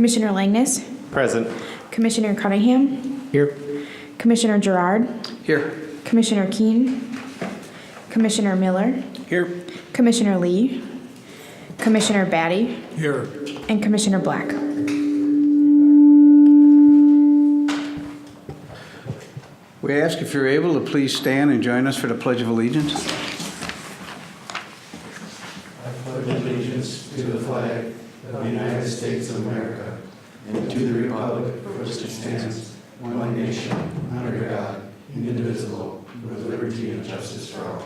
Commissioner Langness, Present. Commissioner Cunningham, Here. Commissioner Gerard, Here. Commissioner Keene, Commissioner Miller, Here. Commissioner Lee, Commissioner Batty, Here. and Commissioner Black. We ask if you're able to please stand and join us for the Pledge of Allegiance. I pledge allegiance to the flag of the United States of America and to the republic for which it stands, one nation, under God, indivisible, with liberty and justice for all.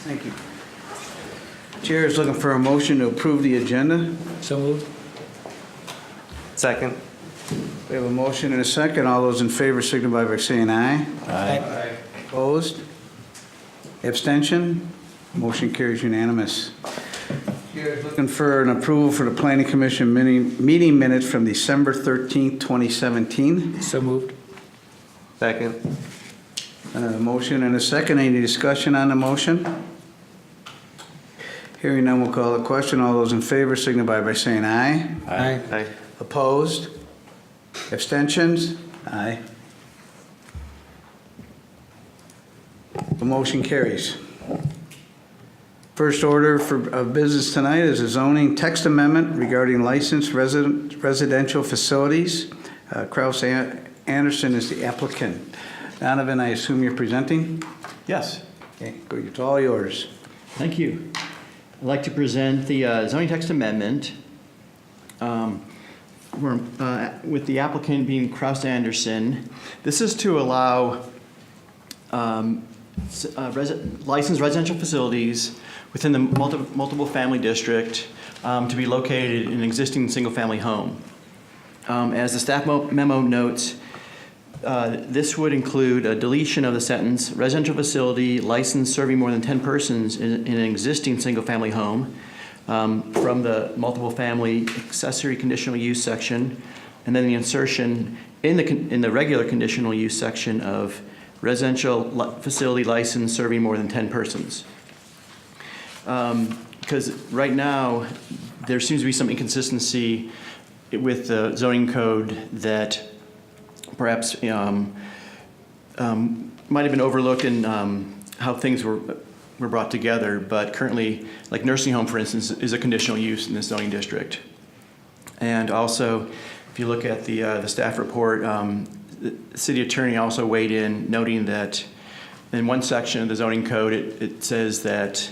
Thank you. Chair is looking for a motion to approve the agenda. So moved. Second. We have a motion and a second. All those in favor signify by saying aye. Aye. Opposed? Abstention? Motion carries unanimous. Chair is looking for an approval for the Planning Commission meeting minutes from December 13th, 2017. So moved. Second. A motion and a second. Any discussion on the motion? Hearing none, we'll call the question. All those in favor signify by saying aye. Aye. Aye. Opposed? Abstentions? Aye. The motion carries. First order of business tonight is a zoning text amendment regarding licensed residential facilities. Kraus Anderson is the applicant. Donovan, I assume you're presenting? Yes, Okay, good. It's all yours. thank you. I'd like to present the zoning text amendment with the applicant being Kraus Anderson. This is to allow licensed residential facilities within the multiple family district to be located in an existing single-family home. As the staff memo notes, this would include a deletion of the sentence, residential facility licensed serving more than 10 persons in an existing single-family home, from the multiple family accessory conditional use section, and then the insertion in the regular conditional use section of residential facility license serving more than 10 persons. Because right now, there seems to be some inconsistency with the zoning code that perhaps might have been overlooked in how things were brought together, but currently, like nursing home, for instance, is a conditional use in this zoning district. And also, if you look at the staff report, the city attorney also weighed in, noting that in one section of the zoning code, it says that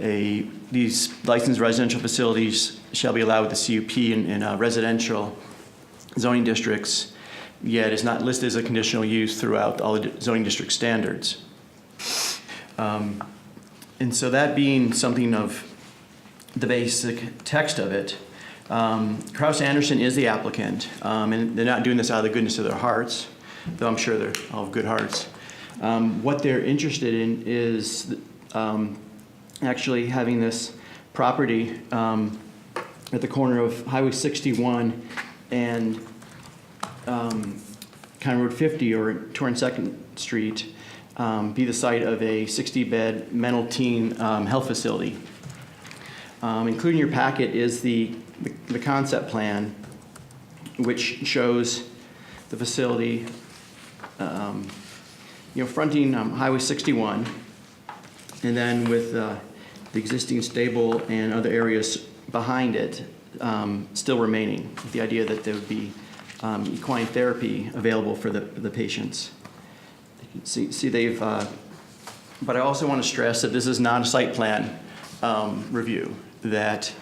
these licensed residential facilities shall be allowed with the CUP in residential zoning districts, yet it's not listed as a conditional use throughout all the zoning district standards. And so that being something of the basic text of it, Kraus Anderson is the applicant, and they're not doing this out of the goodness of their hearts, though I'm sure they're all of good hearts. What they're interested in is actually having this property at the corner of Highway 61 and County Road 50 or Torrance 2nd Street be the site of a 60-bed mental teen health facility. Including your packet is the concept plan, which shows the facility, fronting Highway 61, and then with the existing stable and other areas behind it still remaining, with the idea that there would be equine therapy available for the patients. See, they've, but I also want to stress that this is not a site plan review, that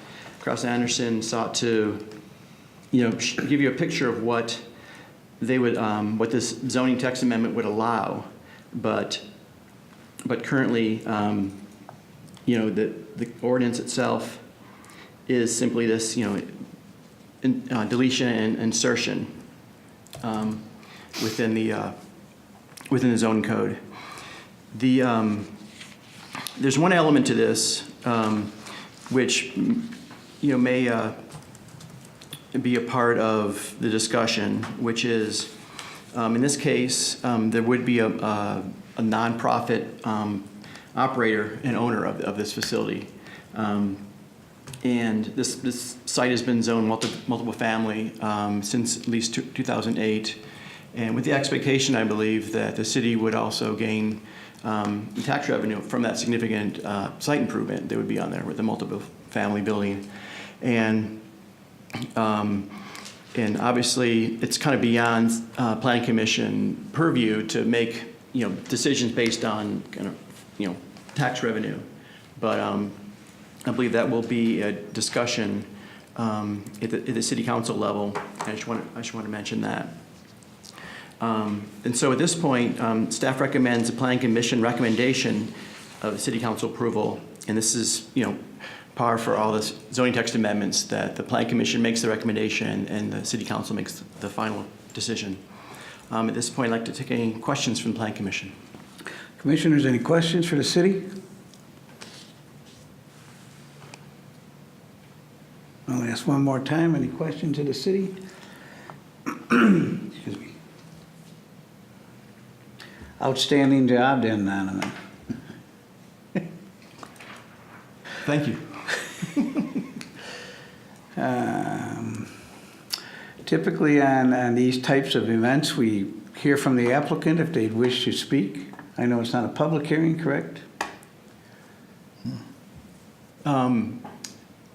Kraus Anderson sought to, give you a picture of what they would, what this zoning text amendment would allow, but currently, the ordinance itself is simply this, deletion and insertion within the zoning code. There's one element to this which may be a part of the discussion, which is in this case there would be a nonprofit operator and owner of this facility. And this site has been zoned multiple family since at least 2008. And with the expectation, I believe, that the city would also gain tax revenue from that significant site improvement that would be on there with the multiple family building. And obviously, it's kind of beyond Planning Commission purview to make, decisions based on kind of, tax revenue. But I believe that will be a discussion at the city council level. I just want to mention that. And so at this point, staff recommends the Planning Commission recommendation of the city council approval. And this is, par for all the zoning text amendments, that the Planning Commission makes the recommendation and the city council makes the final decision. At this point, I'd like to take any questions from the Planning Commission. Commissioners, any questions for the city? I'll ask one more time. Any questions of the city? Excuse me. Outstanding job then, Donovan. Thank you. Typically on these types of events, we hear from the applicant if they'd wish to speak. I know it's not a public hearing, correct? But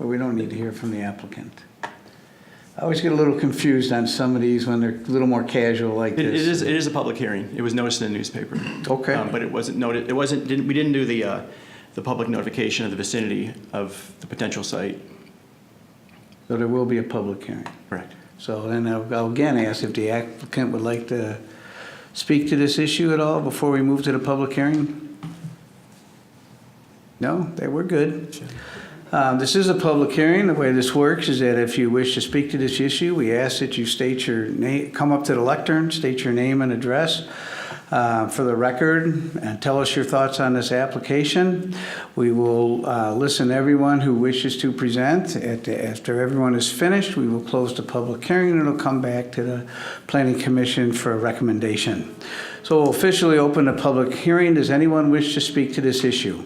we don't need to hear from the applicant. I always get a little confused on some of these when they're a little more casual like this. It is a public hearing. It was noticed in the newspaper. Okay. But it wasn't noted, we didn't do the public notification of the vicinity of the potential site. So there will be a public hearing. Correct. So then I'll again ask if the applicant would like to speak to this issue at all before we move to the public hearing? No? We're good. This is a public hearing. The way this works is that if you wish to speak to this issue, we ask that you state your name, come up to the lectern, state your name and address for the record, and tell us your thoughts on this application. We will listen to everyone who wishes to present. After everyone is finished, we will close the public hearing, and it'll come back to the Planning Commission for a recommendation. So we'll officially open the public hearing. Does anyone wish to speak to this issue?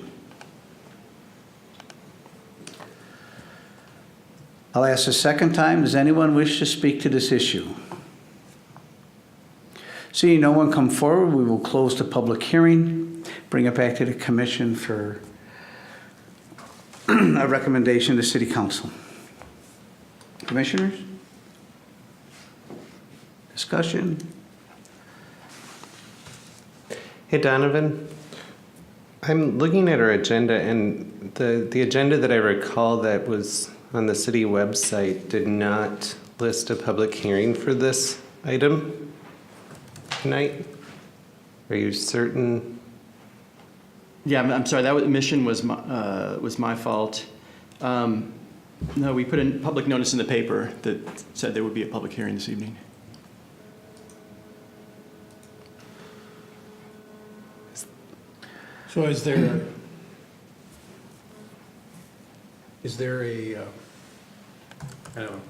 I'll ask a second time, does anyone wish to speak to this issue? Seeing no one come forward, we will close the public hearing, bring it back to the commission for a recommendation to City Council. Commissioners? Discussion? Hey, Donovan. I'm looking at our agenda, and the agenda that I recall that was on the city website did not list a public hearing for this item tonight. Are you certain? Yeah, I'm sorry, that omission was my fault. No, we put a public notice in the paper that said there would be a public hearing this evening. So is there a, I don't know,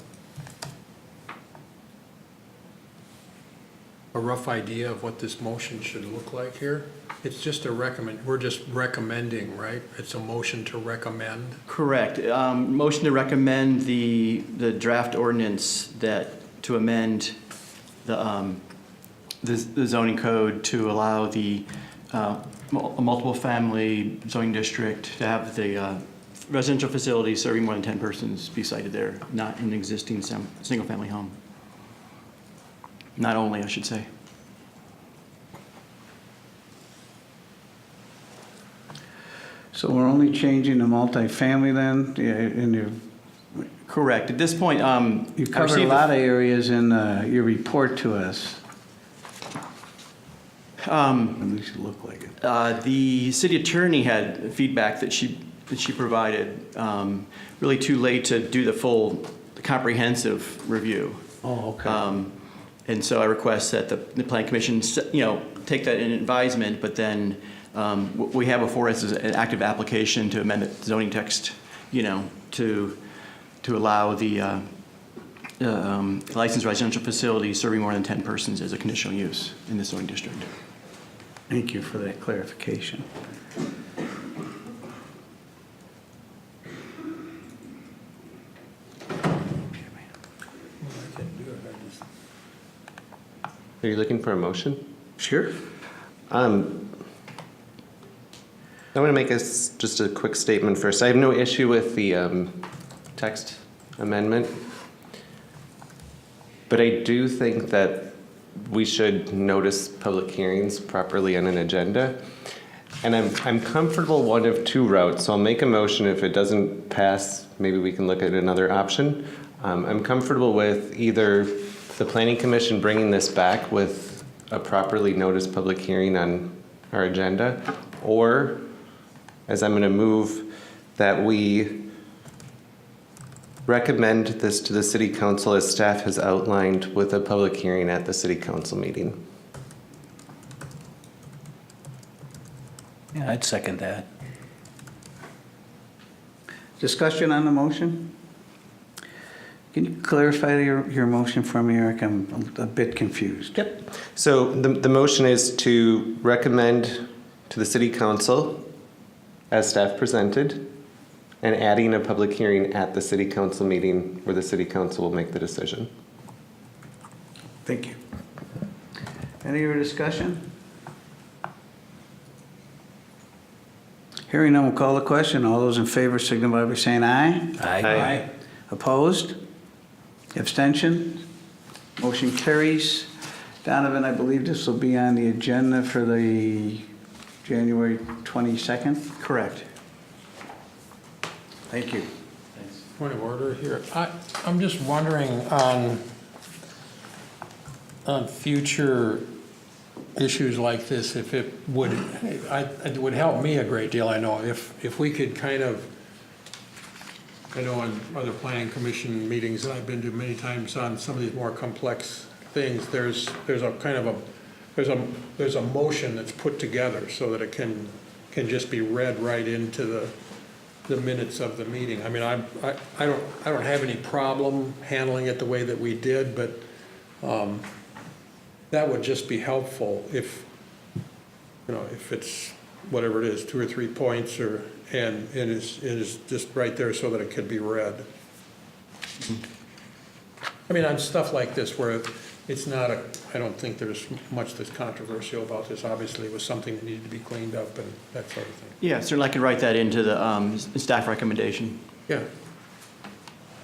a rough idea of what this motion should look like here? It's just we're just recommending, right? It's a motion to recommend. Correct. Motion to recommend the draft ordinance to amend the zoning code to allow the a multiple family zoning district to have the residential facility serving more than 10 persons be sited there, not an existing single family home. Not only, I should say. So we're only changing the multifamily then? In your, Correct. At this point, you covered a lot of areas in your report to us. At least it looked like it. The city attorney had feedback that she provided. Really too late to do the full comprehensive review. Oh, okay. And so I request that the Planning Commission, take that in advisement, but then what we have before us is an active application to amend the zoning text, to allow the licensed residential facility serving more than 10 persons as a conditional use in the zoning district. Thank you for that clarification. Are you looking for a motion? Sure. I want to make just a quick statement first. I have no issue with the text amendment, but I do think that we should notice public hearings properly on an agenda. And I'm comfortable one of two routes, so I'll make a motion. If it doesn't pass, maybe we can look at another option. I'm comfortable with either the Planning Commission bringing this back with a properly noticed public hearing on our agenda, or as I'm going to move, that we recommend this to the City Council as staff has outlined with a public hearing at the City Council meeting. Yeah, I'd second that. Discussion on the motion? Can you clarify your motion for me, Eric? I'm a bit confused. Yep. So the motion is to recommend to the City Council as staff presented and adding a public hearing at the City Council meeting where the City Council will make the decision. Thank you. Any other discussion? Hearing none, we'll call the question. All those in favor signify by saying aye. Aye. Opposed? Abstention? Motion carries. Donovan, I believe this will be on the agenda for the January 22nd? Correct. Thank you. Point of order here. I'm just wondering on future issues like this, if it would help me a great deal, I know, if we could kind of, I know on other planning commission meetings that I've been to many times on some of these more complex things, there's a kind of there's a motion that's put together so that it can just be read right into the minutes of the meeting. I mean, I don't have any problem handling it the way that we did, but that would just be helpful if, if it's whatever it is, 2 or 3 points, and it is just right there so that it could be read. I mean, on stuff like this where it's not I don't think there's much that's controversial about this. Obviously, it was something that needed to be cleaned up and that sort of thing. Yeah, certainly I can write that into the staff recommendation. Yeah.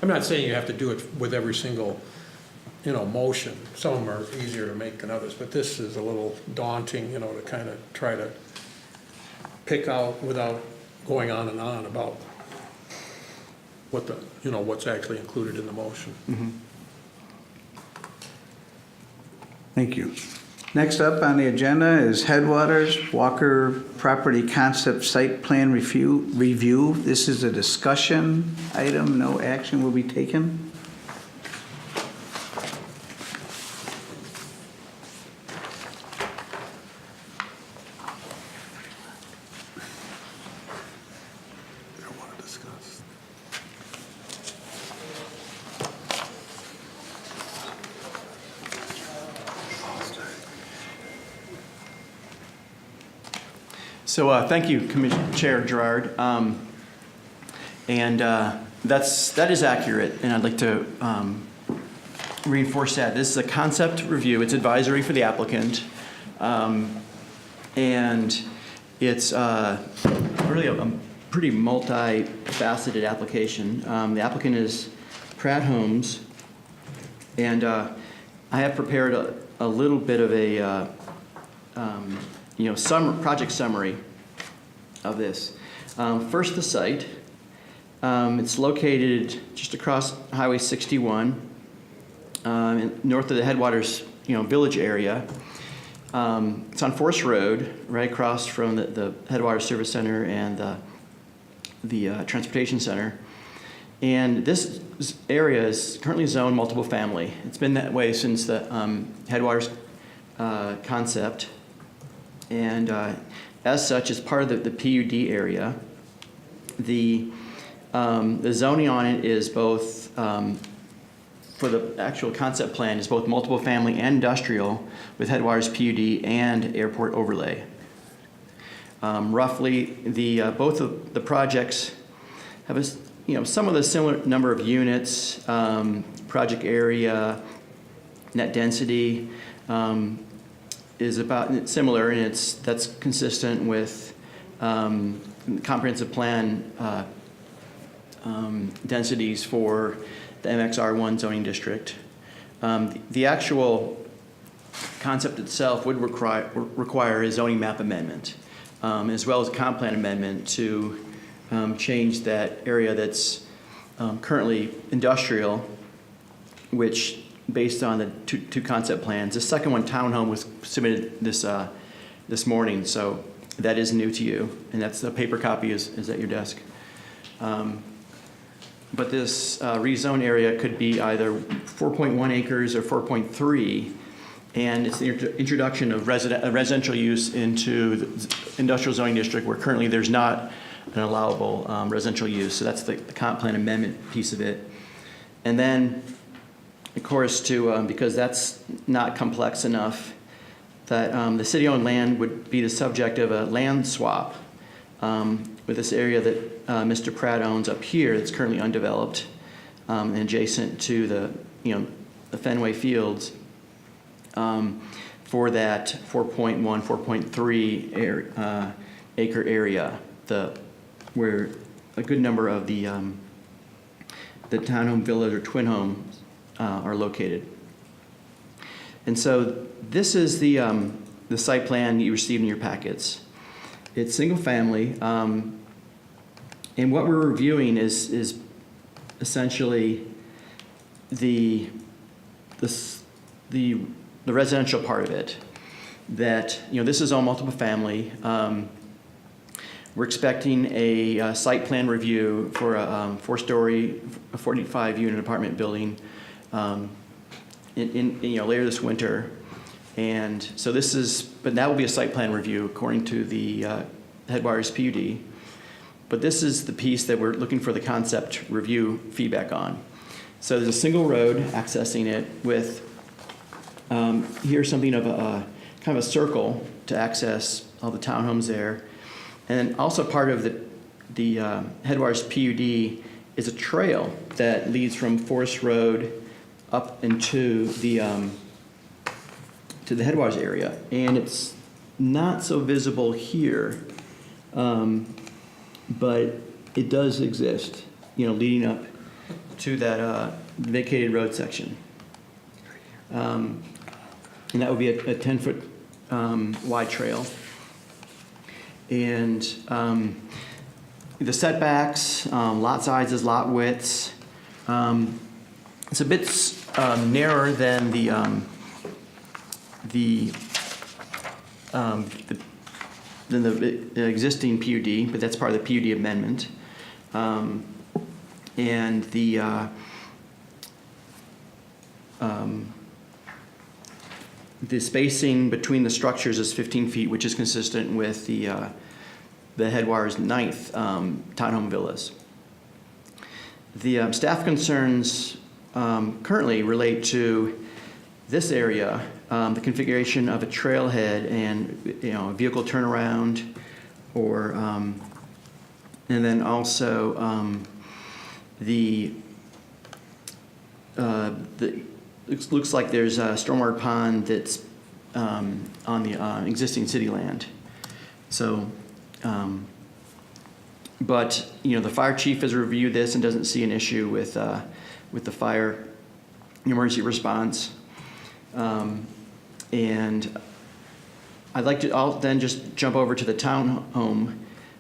I'm not saying you have to do it with every single, motion. Some of them are easier to make than others, but this is a little daunting, to kind of try to pick out without going on and on about what what's actually included in the motion. Mm-hmm. Thank you. Next up on the agenda is Headwaters Walker Property Concept Site Plan Review. This is a discussion item. No action will be taken. So thank you, Chair Gerard. That is accurate, and I'd like to reinforce that. This is a concept review. It's advisory for the applicant. And it's really a pretty multifaceted application. The applicant is Pratt Homes, and I have prepared a little bit of a project summary of this. First, the site. It's located just across Highway 61, north of the Headwaters, village area. It's on Forest Road, right across from the Headwaters Service Center and the Transportation Center. And this area is currently zoned multiple family. It's been that way since the Headwaters concept. And as such, as part of the PUD area, the zoning on it is both, for the actual concept plan, is both multiple family and industrial with Headwaters PUD and airport overlay. Roughly, both of the projects have some of the similar number of units, project area, net density. is about similar, and that's consistent with comprehensive plan densities for the MXR1 zoning district. The actual concept itself would require a zoning map amendment, as well as a comp plan amendment to change that area that's currently industrial, which, based on the two concept plans, the second one, townhome, was submitted this morning, so that is new to you, and that's the paper copy is at your desk. But this rezone area could be either 4.1 acres or 4.3, and it's the introduction of residential use into the industrial zoning district where currently there's not an allowable residential use. So that's the comp plan amendment piece of it. And then, of course, because that's not complex enough, that the city-owned land would be the subject of a land swap with this area that Mr. Pratt owns up here that's currently undeveloped and adjacent to the Fenway Fields for that 4.1, 4.3 acre area, where a good number of the townhome villas or twin homes are located. And so this is the site plan you received in your packets. It's single family, and what we're reviewing is essentially the residential part of it. That this is all multiple family. We're expecting a site plan review for a 4-story, 45-unit apartment building later this winter. And so but that will be a site plan review according to the Headwaters PUD. But this is the piece that we're looking for the concept review feedback on. So there's a single road accessing it with here's something of a kind of a circle to access all the townhomes there. And also part of the Headwaters PUD is a trail that leads from Forest Road up into to the Headwaters area. And it's not so visible here, but it does exist, leading up to that vacated road section. And that would be a 10-foot wide trail. And the setbacks, lot sizes, lot widths, it's a bit narrower than the existing PUD, but that's part of the PUD amendment. And the spacing between the structures is 15 feet, which is consistent with the Headwaters 9th townhome villas. The staff concerns currently relate to this area, the configuration of a trailhead and a vehicle turnaround, or and then also it looks like there's a stormwater pond that's on the existing city land. So, but the fire chief has reviewed this and doesn't see an issue with the fire emergency response. And I'll then just jump over to the townhome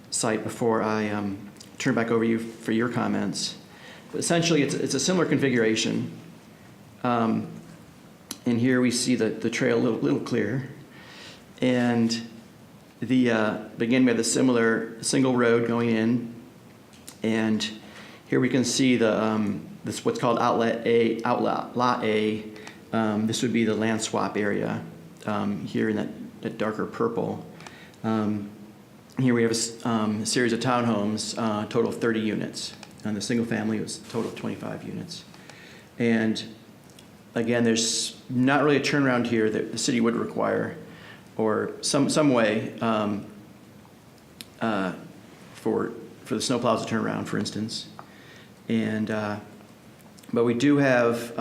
site before I turn back over to you for your comments. But essentially, it's a similar configuration. And here we see the trail a little clearer. And again, we have the similar single road going in. And here we can see this what's called lot A. This would be the land swap area here in that darker purple. Here we have a series of townhomes, total of 30 units. And the single family was a total of 25 units. And again, there's not really a turnaround here that the city would require, or some way for the snowplows to turn around, for instance. And but we do have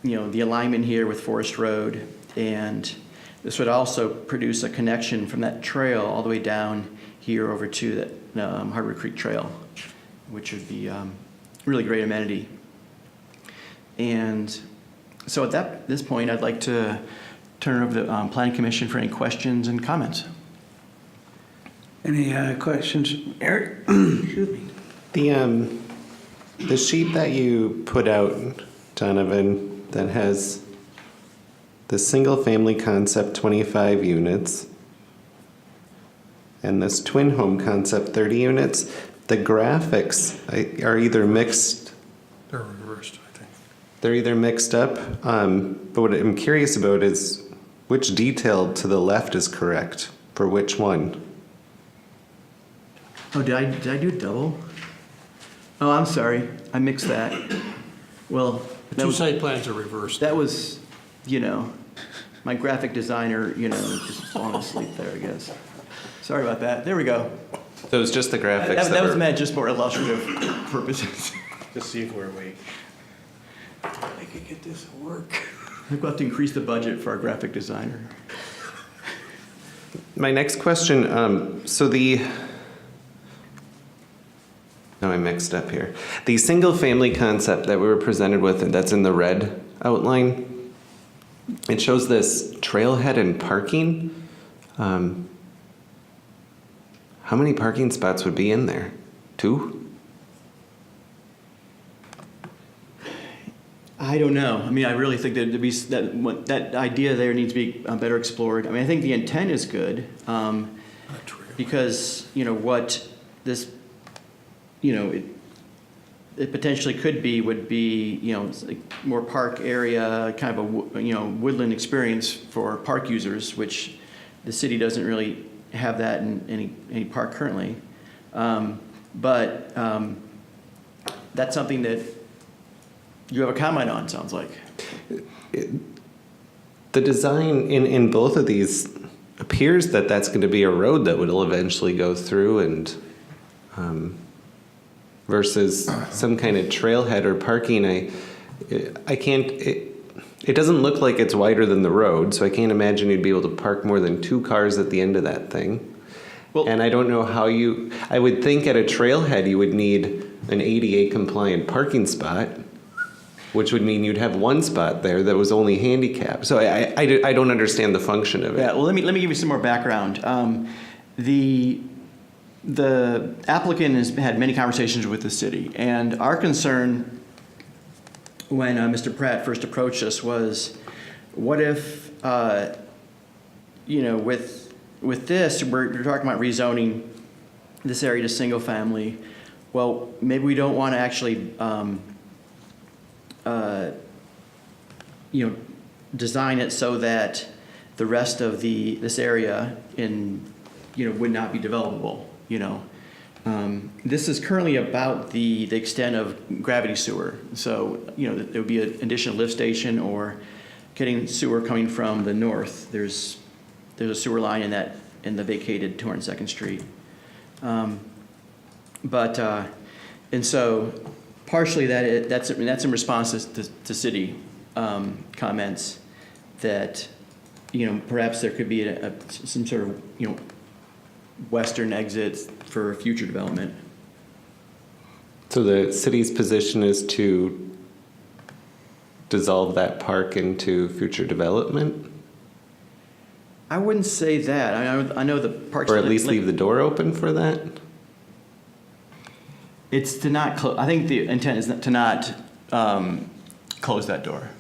the alignment here with Forest Road, and this would also produce a connection from that trail all the way down here over to that Hardwood Creek Trail, which would be really great amenity. And so at this point, I'd like to turn it over to the Planning Commission for any questions and comments. Any questions? Eric? Excuse me. The sheet that you put out, Donovan, that has the single-family concept 25 units and this twin home concept 30 units, the graphics are either mixed. They're reversed, I think. They're either mixed up, but what I'm curious about is which detail to the left is correct for which one? Oh, did I do double? Oh, I'm sorry. I mixed that. Well, The two site plans are reversed. that was, my graphic designer, just falling asleep there, I guess. Sorry about that. There we go. So it's just the graphics That was were- meant just for illustrative purposes. Just see if we're awake. I could get this to work. We've got to increase the budget for our graphic designer. My next question, now I mixed up here. The single-family concept that we were presented with, and that's in the red outline, it shows this trailhead and parking. How many parking spots would be in there? 2? I don't know. I mean, I really think that idea there needs to be better explored. I mean, I think the intent is good because what this it potentially would be like more park area, kind of a woodland experience for park users, which the city doesn't really have that in any park currently. But that's something that you have a comment on, sounds like. The design in both of these appears that that's going to be a road that will eventually go through, and versus some kind of trailhead or parking. I can't. It doesn't look like it's wider than the road, so I can't imagine you'd be able to park more than 2 cars at the end of that thing. Well, And I don't know how I would think at a trailhead you would need an ADA compliant parking spot, which would mean you'd have 1 spot there that was only handicapped. So I don't understand the function of it. yeah. Well, let me give you some more background. The applicant has had many conversations with the city, and our concern when Mr. Pratt first approached us was, what if, with this, we're talking about rezoning this area to single family. Well, maybe we don't want to actually, design it so that the rest of this area would not be developable. This is currently about the extent of gravity sewer. So, there would be an additional lift station or getting sewer coming from the north. There's a sewer line in the vacated 202nd Street. And so partially that's in response to city comments that, perhaps there could be some sort of, western exit for future development. So the city's position is to dissolve that park into future development? I wouldn't say that. I know the parks. Or at least leave the door open for that? It's to not close. I think the intent is to not close that door.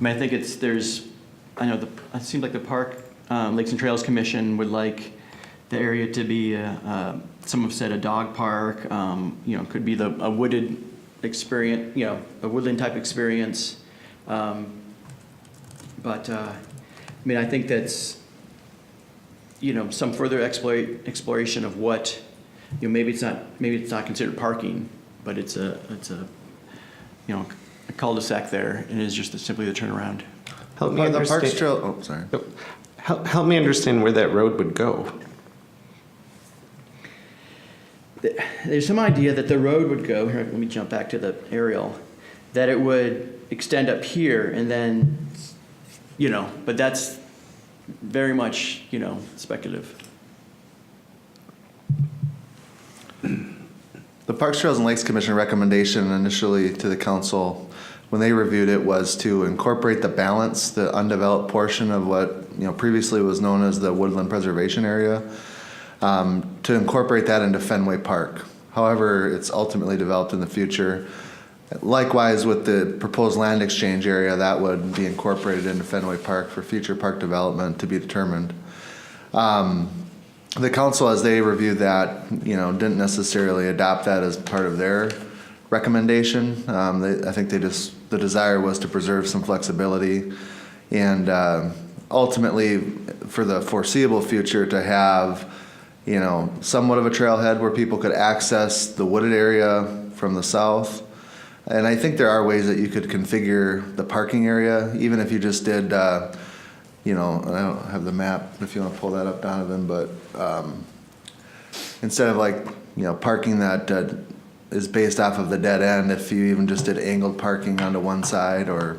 I mean, I think it seems like the park, Lakes and Trails Commission would like the area to be, some have said a dog park, could be a wooded experience, a woodland type experience. I think that's, some further exploration of what, maybe it's not considered parking, but it's a cul-de-sac there, and it is just simply the turnaround. Help me The Parks understand. Trail, oh, sorry. Help me understand where that road would go. there's some idea that the road would go, here, let me jump back to the aerial, that it would extend up here and then, but that's very much, speculative. The Parks, Trails, and Lakes Commission recommendation initially to the council, when they reviewed it, was to incorporate the balance, the undeveloped portion of what previously was known as the Woodland Preservation Area, to incorporate that into Fenway Park. However, it's ultimately developed in the future. Likewise, with the proposed land exchange area, that would be incorporated into Fenway Park for future park development to be determined. The council, as they reviewed that, didn't necessarily adopt that as part of their recommendation. I think the desire was to preserve some flexibility and ultimately for the foreseeable future to have, somewhat of a trailhead where people could access the wooded area from the south. And I think there are ways that you could configure the parking area, even if you just did, I don't have the map if you want to pull that up, Donovan, but instead of parking that is based off of the dead end, if you even just did angled parking onto one side or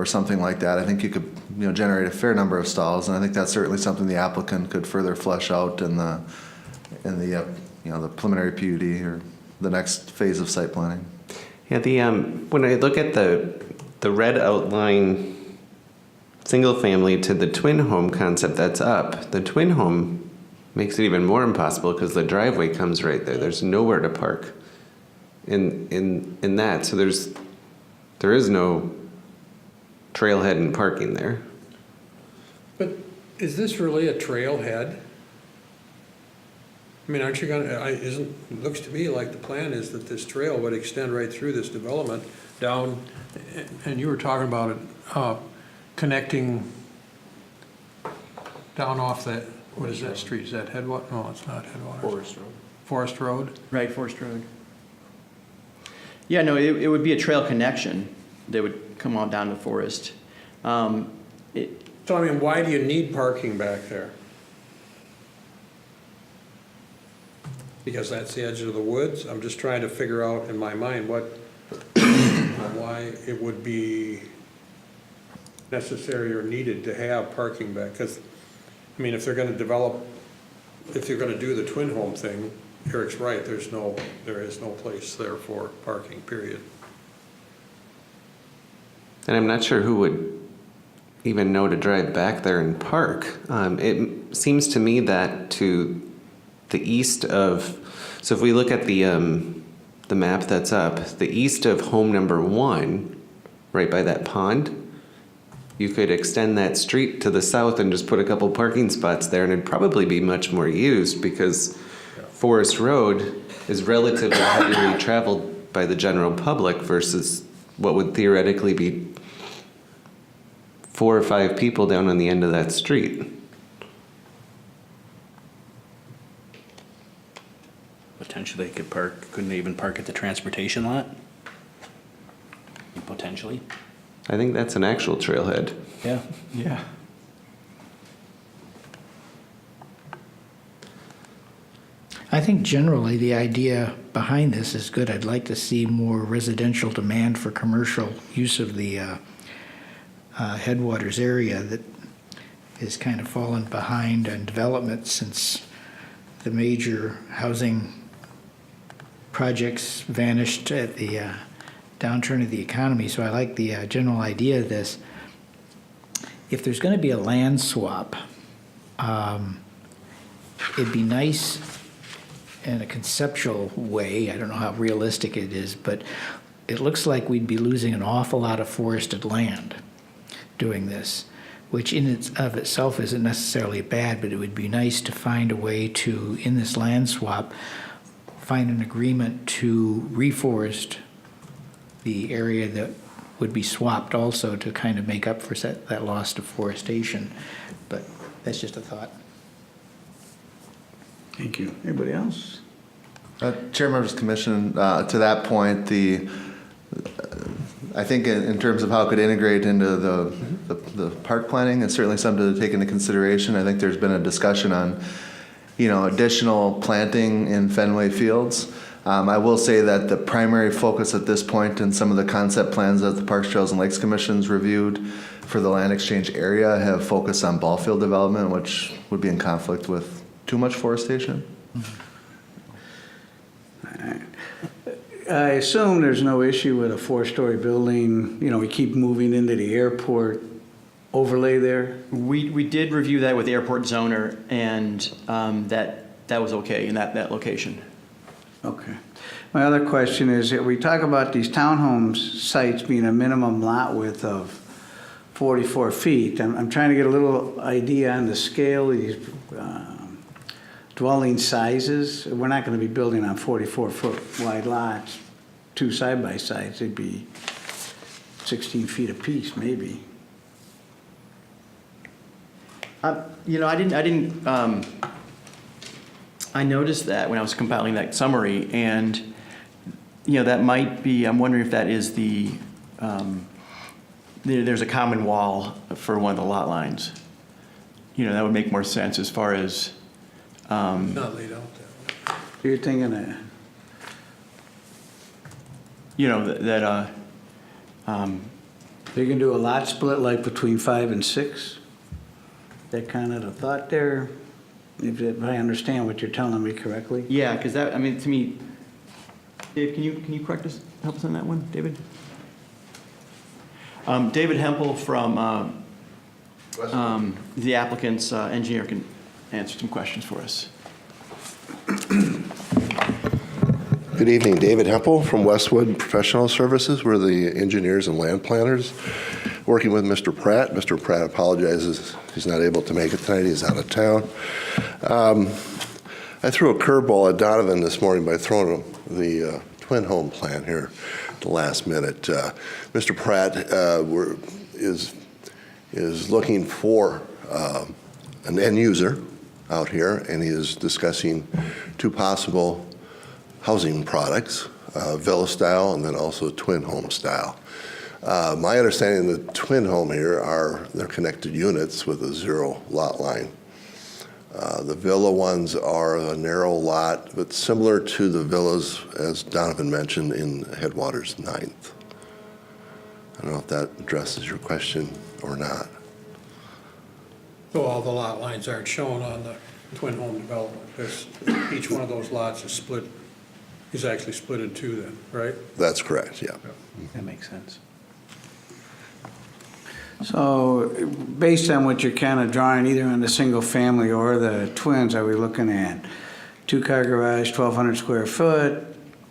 something like that, I think you could generate a fair number of stalls, and I think that's certainly something the applicant could further flesh out in the the preliminary PUD or the next phase of site planning. Yeah, when I look at the red outline single family to the twin home concept that's up, the twin home makes it even more impossible because the driveway comes right there. There's nowhere to park in that. So there is no trailhead and parking there. But is this really a trailhead? I mean, aren't you gonna, it looks to me like the plan is that this trail would extend right through this development down, and you were talking about it, connecting down off that, what is that street? Is that Headwater? No, it's not Headwater. Forest Road. Forest Road? Right, Forest Road. Yeah, no, it would be a trail connection that would come on down to Forest. So I mean, why do you need parking back there? Because that's the edge of the woods? I'm just trying to figure out in my mind why it would be necessary or needed to have parking back. Because, I mean, if they're gonna do the twin home thing, Eric's right, there is no place there for parking, period. And I'm not sure who would even know to drive back there and park. It seems to me that to the east of, so if we look at the map that's up, the east of home number 1, right by that pond, you could extend that street to the south and just put a couple parking spots there, and it'd probably be much more used because Forest Road is relatively heavily traveled by the general public versus what would theoretically be 4 or 5 people down on the end of that street. Potentially, they could park, couldn't they even park at the transportation lot? Potentially. I think that's an actual trailhead. Yeah. Yeah. I think generally the idea behind this is good. I'd like to see more residential demand for commercial use of the headwaters area that is kind of fallen behind on development since the major housing projects vanished at the downturn of the economy. So I like the general idea of this. If there's going to be a land swap, it'd be nice in a conceptual way. I don't know how realistic it is, but it looks like we'd be losing an awful lot of forested land doing this, which in of itself isn't necessarily bad, but it would be nice to find a way to, in this land swap, find an agreement to reforest the area that would be swapped also to kind of make up for that loss of forestation. But that's just a thought. Thank you. Anybody else? Chair Members Commission, to that point, I think in terms of how it could integrate into the park planning, it's certainly something to take into consideration. I think there's been a discussion on additional planting in Fenway Fields. I will say that the primary focus at this point in some of the concept plans that the Parks, Trails, and Lakes Commission's reviewed for the land exchange area have focused on ball field development, which would be in conflict with too much forestation. I assume there's no issue with a 4-story building, we keep moving into the airport overlay there? We did review that with the airport zoner, and that was okay in that location. Okay. My other question is, that we talk about these townhomes sites being a minimum lot width of 44 feet. I'm trying to get a little idea on the scale of these dwelling sizes. We're not going to be building on 44-foot wide lots, 2 side-by-sides. They'd be 16 feet apiece, maybe. I noticed that when I was compiling that summary, and that might be. I'm wondering if that is the. There's a common wall for one of the lot lines. That would make more sense as far as. Not laid out that way. You're thinking that. They can do a lot split like between 5 and 6? That kind of the thought there? If I understand what you're telling me correctly? Yeah, because to me, Dave, can you correct us, help us on that one, David? David Hempel from the applicant's engineer can answer some questions for us. Good evening, David Hempel from Westwood Professional Services. We're the engineers and land planners working with Mr. Pratt. Mr. Pratt apologizes he's not able to make it tonight. He's out of town. I threw a curveball at Donovan this morning by throwing the twin home plan here at the last minute. Mr. Pratt is looking for an end user out here, and he is discussing 2 possible housing products, villa style and then also twin home style. My understanding of the twin home here they're connected units with a 0 lot line. The villa ones are a narrow lot, but similar to the villas, as Donovan mentioned, in Headwaters 9th. I don't know if that addresses your question or not. So all the lot lines aren't shown on the twin home development. Each one of those lots is actually split in 2 then, right? That's correct, yeah. That makes sense. So based on what you're kind of drawing, either on the single family or the twins, are we looking at 2-car garage, 1,200 square foot,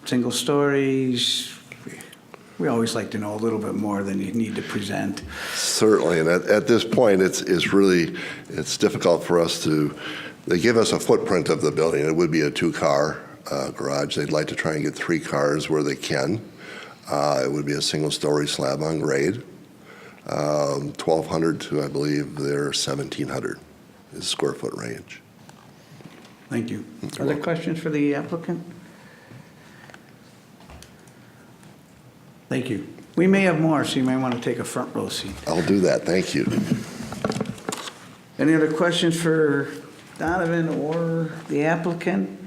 single stories? We always like to know a little bit more than you need to present. Certainly, and at this point, it's difficult for us to. They give us a footprint of the building. It would be a 2-car garage. They'd like to try and get 3 cars where they can. It would be a single-story slab on grade. 1,200 to, I believe, their 1,700 is square foot range. Thank you. Other questions for the applicant? Thank you. We may have more, so you may want to take a front row seat. I'll do that. Thank you. Any other questions for Donovan or the applicant?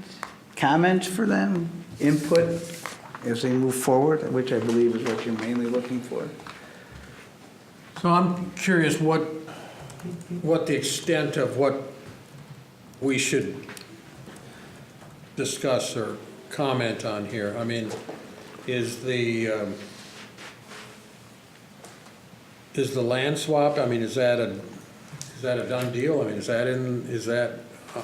Comments for them? Input as they move forward, which I believe is what you're mainly looking for? So I'm curious what the extent of what we should discuss or comment on here. I mean, is the land swap, I mean, is that a done deal? I mean, is that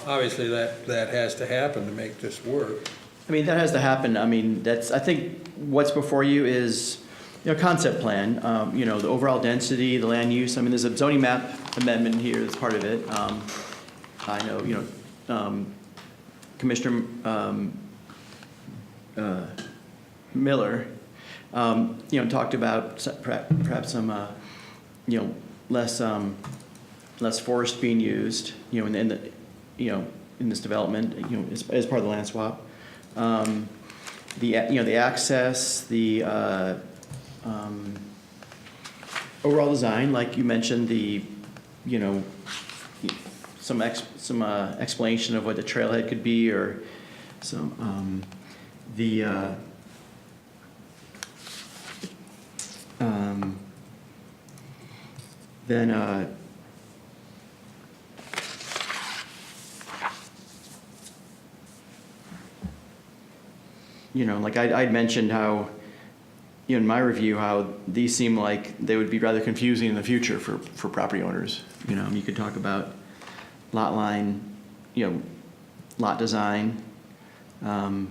obviously that has to happen to make this work? I mean, that has to happen. I mean, I think what's before you is concept plan, the overall density, the land use. I mean, there's a zoning map amendment here that's part of it. I know, Commissioner Miller, talked about perhaps some, less forest being used, in this development, as part of the land swap. The access, the overall design, like you mentioned, the some explanation of what the trailhead could be, or some, then, you know, like I'd mentioned how, you know, in my review, how these seem like they would be rather confusing in the future for property owners. You know, you could talk about lot line, you know, lot design, and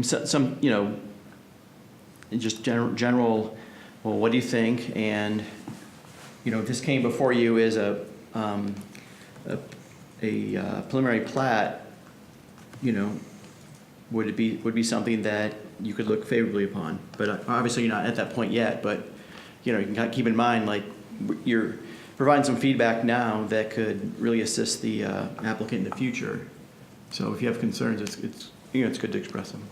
some, you know, just general, well, what do you think? And, you know, if this came before you as a preliminary plat, you know, would be something that you could look favorably upon? But obviously you're not at that point yet, but, you know, you can keep in mind, like, you're providing some feedback now that could really assist the applicant in the future. So if you have concerns, it's you know, it's good to express them.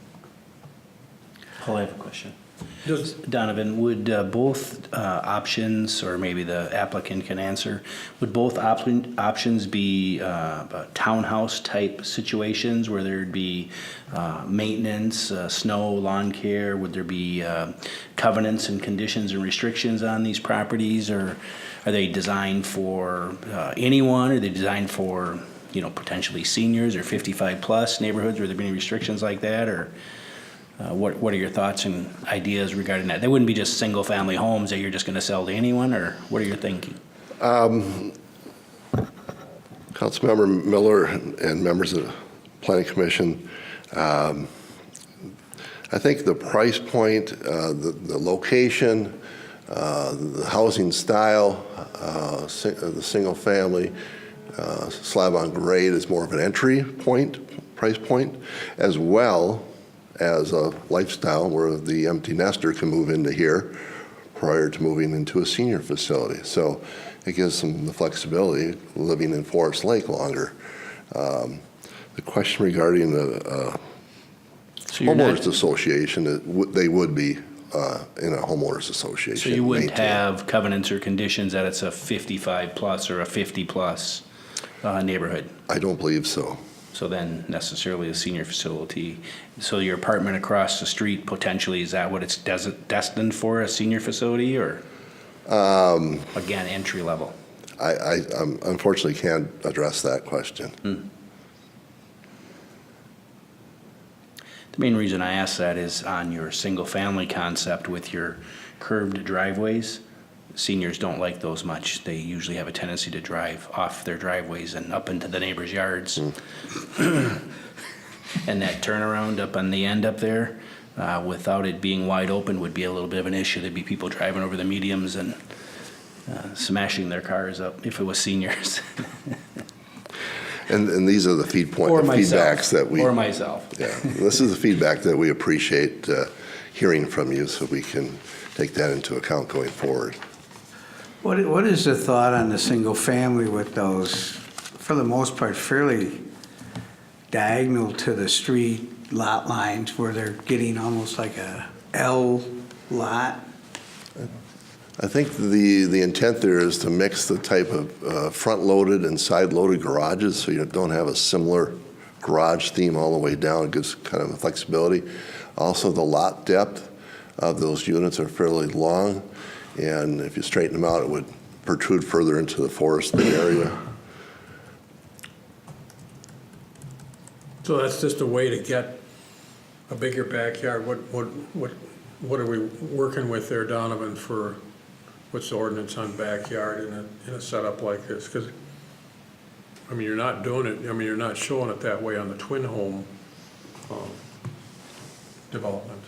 Paul, I have a question. Donovan, would both options, or maybe the applicant can answer, would both options be townhouse type situations where there'd be maintenance, snow, lawn care? Would there be covenants and conditions and restrictions on these properties, or are they designed for anyone? Are they designed for, you know, potentially seniors or 55 plus neighborhoods? Would there be any restrictions like that, or? What are your thoughts and ideas regarding that? They wouldn't be just single-family homes that you're just going to sell to anyone, or what are you thinking? Councilmember Miller and members of the Planning Commission, I think the price point, the location, the housing style, the single-family slab on grade is more of an entry point, price point, as well as a lifestyle where the empty nester can move into here prior to moving into a senior facility. So it gives them the flexibility living in Forest Lake longer. The question regarding the homeowners association, they would be in a homeowners association. So you wouldn't have covenants or conditions that it's a 55 plus or a 50 plus neighborhood? I don't believe so. So then necessarily a senior facility. So your apartment across the street, potentially, is that what it's destined for, a senior facility, or again, entry level? I unfortunately can't address that question. The main reason I ask that is on your single family concept with your curved driveways. Seniors don't like those much. They usually have a tendency to drive off their driveways and up into the neighbors' yards. And that turnaround up on the end up there, without it being wide open, would be a little bit of an issue. There'd be people driving over the mediums and smashing their cars up if it was seniors. And these are the feedbacks that we... Or myself. Yeah, this is the feedback that we appreciate hearing from you, so we can take that into account going forward. What is the thought on the single family with those, for the most part, fairly diagonal to the street lot lines where they're getting almost like a L lot? I think the intent there is to mix the type of front-loaded and side-loaded garages, so you don't have a similar garage theme all the way down. It gives kind of a flexibility. Also, the lot depth of those units are fairly long, and if you straighten them out, it would protrude further into the forested area. So that's just a way to get a bigger backyard. What are we working with there, Donovan, for what's the ordinance on backyard in a setup like this? Because, I mean, you're not doing it, I mean, you're not showing it that way on the twin home development.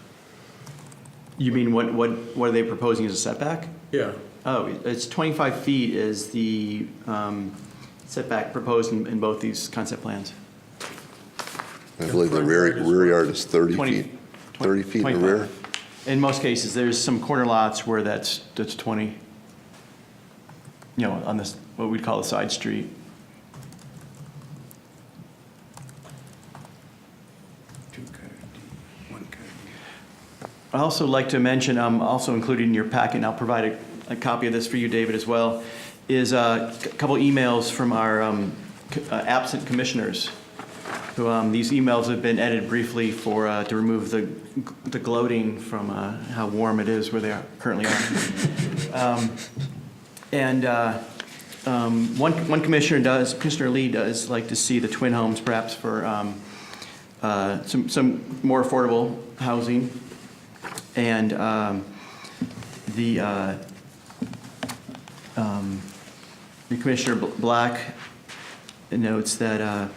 You mean what are they proposing as a setback? Yeah. Oh, it's 25 feet is the setback proposed in both these concept plans. I believe the rear yard is 30 feet. 30 feet in the rear. In most cases, there's some corner lots where that's 20, you know, on this, what we'd call a side street. I'd also like to mention, also included in your packet, and I'll provide a copy of this for you, David, as well, is a couple emails from our absent commissioners. Who, these emails have been edited briefly for to remove the gloating from how warm it is where they are currently are. One Commissioner Lee does like to see the twin homes perhaps for some more affordable housing, and the Commissioner Black notes that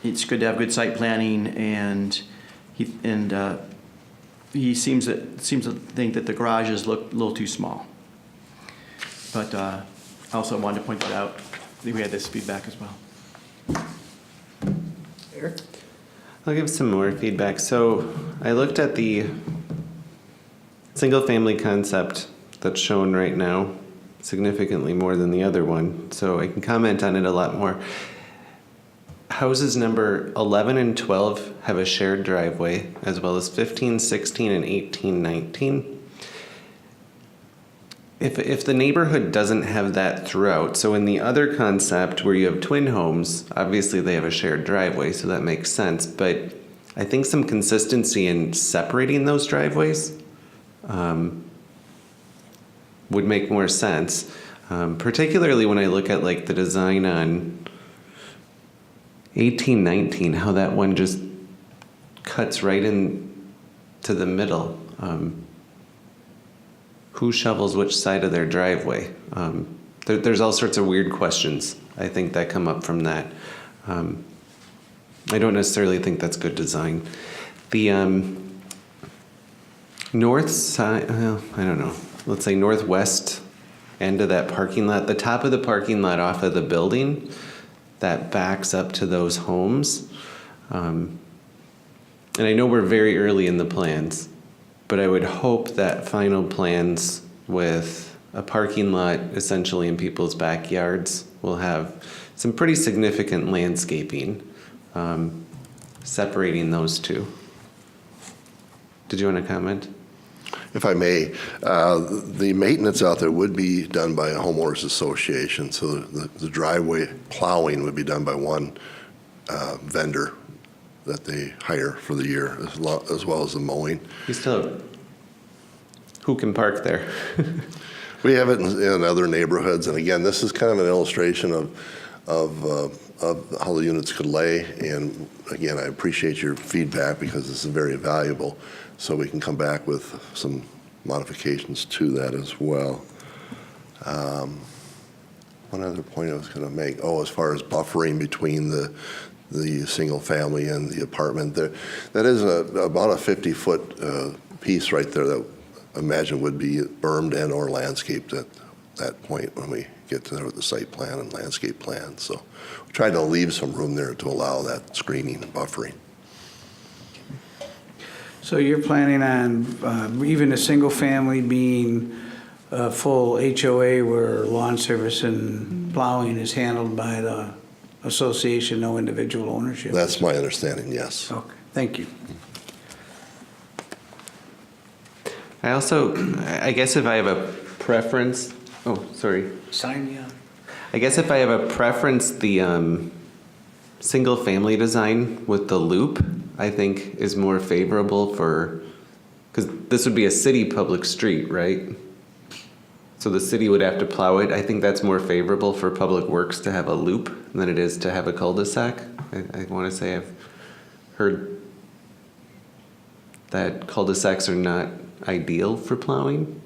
it's good to have good site planning, and he seems to think that the garages look a little too small. But I also wanted to point that out. We had this feedback as well. Eric? I'll give some more feedback. So I looked at the single-family concept that's shown right now, significantly more than the other one, so I can comment on it a lot more. Houses number 11 and 12 have a shared driveway, as well as 15, 16, and 18, 19. If the neighborhood doesn't have that throughout, so in the other concept where you have twin homes, obviously they have a shared driveway, so that makes sense. But I think some consistency in separating those driveways would make more sense, particularly when I look at like the design on 1819, how that one just cuts right in to the middle. Who shovels which side of their driveway? There's all sorts of weird questions, I think, that come up from that. I don't necessarily think that's good design. The north side, well, I don't know, let's say northwest end of that parking lot, the top of the parking lot off of the building that backs up to those homes. And I know we're very early in the plans, but I would hope that final plans with a parking lot essentially in people's backyards will have some pretty significant landscaping separating those two. Did you want to comment? If I may, the maintenance out there would be done by a homeowners association, so the driveway plowing would be done by one vendor that they hire for the year, as well as the mowing. You still have, who can park there? We have it in other neighborhoods, and again, this is kind of an illustration of how the units could lay. And again, I appreciate your feedback because this is very valuable, so we can come back with some modifications to that as well. One other point I was going to make, as far as buffering between the single family and the apartment, that is about a 50-foot piece right there that I imagine would be bermed and or landscaped at that point when we get to there with the site plan and landscape plan. So we tried to leave some room there to allow that screening and buffering. So you're planning on even a single family being a full HOA where lawn service and plowing is handled by the association, no individual ownership? That's my understanding, yes. Okay, thank you. I guess if I have a preference, Sign me up. I guess if I have a preference, the single family design with the loop, I think is more favorable because this would be a city public street, right? So the city would have to plow it. I think that's more favorable for Public Works to have a loop than it is to have a cul-de-sac. I want to say I've heard that cul-de-sacs are not ideal for plowing.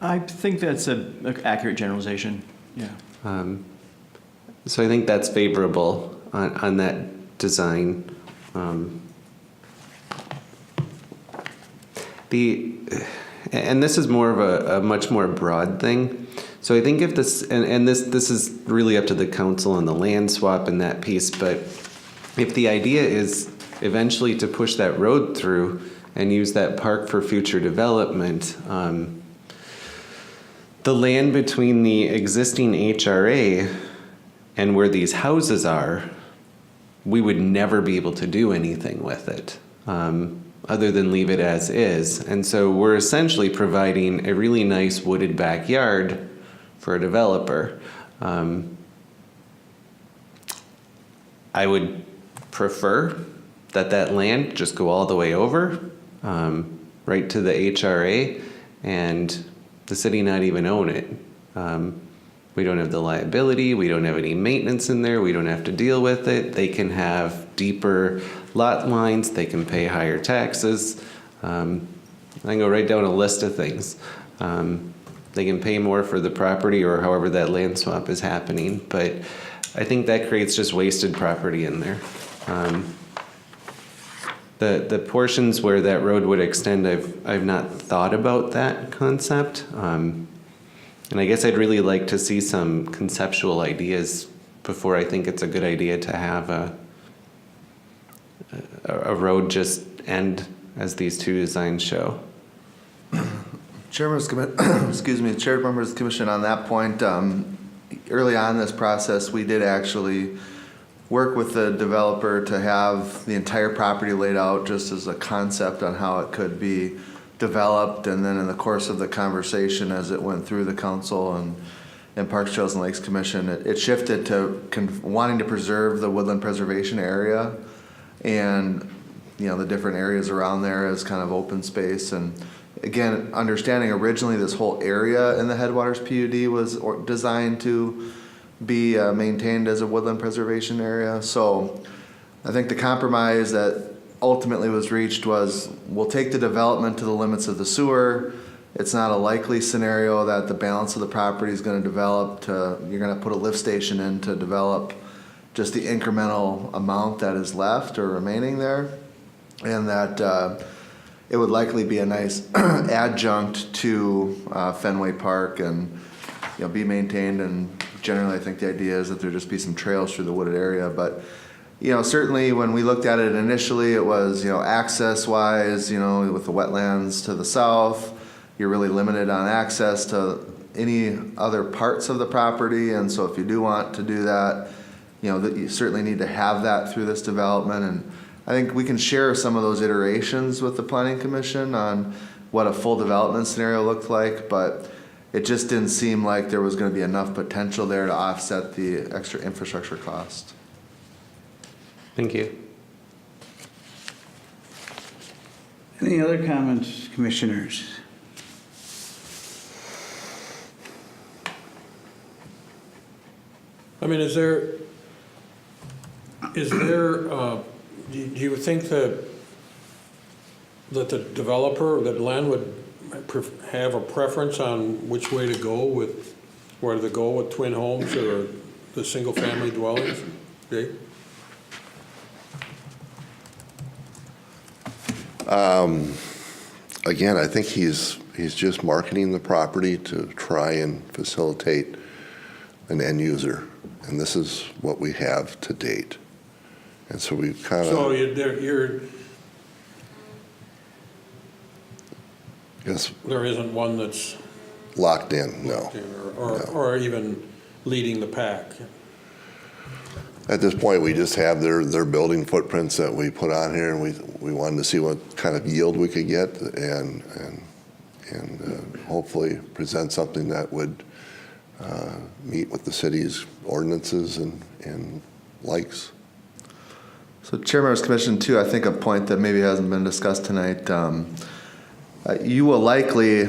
I think that's an accurate generalization, yeah. So I think that's favorable on that design. And this is more of a much more broad thing. So I think if this, and this is really up to the council and the land swap and that piece, but if the idea is eventually to push that road through and use that park for future development, the land between the existing HRA and where these houses are, we would never be able to do anything with it. other than leave it as is. And so we're essentially providing a really nice wooded backyard for a developer. I would prefer that land just go all the way over, right to the HRA, and the city not even own it. We don't have the liability, we don't have any maintenance in there, we don't have to deal with it. They can have deeper lot lines, they can pay higher taxes. I can go right down a list of things. They can pay more for the property or however that land swap is happening, but I think that creates just wasted property in there. The portions where that road would extend, I've not thought about that concept. And I guess I'd really like to see some conceptual ideas before I think it's a good idea to have a road just end as these two designs show. Chairman's excuse me, Chair members of the commission, on that point, early on in this process, we did actually work with the developer to have the entire property laid out just as a concept on how it could be developed, and then in the course of the conversation as it went through the council and Parks, Trails, and Lakes Commission, it shifted to wanting to preserve the woodland preservation area and, you know, the different areas around there as kind of open space. And again, understanding originally this whole area in the Headwaters PUD was designed to be maintained as a woodland preservation area. So I think the compromise that ultimately was reached was we'll take the development to the limits of the sewer. It's not a likely scenario that the balance of the property is going to develop to, you're going to put a lift station in to develop just the incremental amount that is left or remaining there. And that it would likely be a nice adjunct to Fenway Park and, you know, be maintained. And generally I think the idea is that there just be some trails through the wooded area. But you know, certainly when we looked at it initially, it was, you know, access-wise, you know, with the wetlands to the south, you're really limited on access to any other parts of the property. And so if you do want to do that, you know, that you certainly need to have that through this development. And I think we can share some of those iterations with the Planning Commission on what a full development scenario looked like, but it just didn't seem like there was going to be enough potential there to offset the extra infrastructure cost. Thank you. Any other comments, commissioners? I mean, is there, do you think that the developer, that Len would have a preference on which way to go with, whether to go with twin homes or the single family dwellings? Jay? Again, I think he's just marketing the property to try and facilitate an end user, and this is what we have to date. And so we've kind of. So you're Yes. There isn't one that's Locked in, no. or even leading the pack. At this point, we just have their building footprints that we put on here, and we wanted to see what kind of yield we could get and hopefully present something that would meet with the city's ordinances and likes. So Chairman's Commission too, I think a point that maybe hasn't been discussed tonight, you will likely,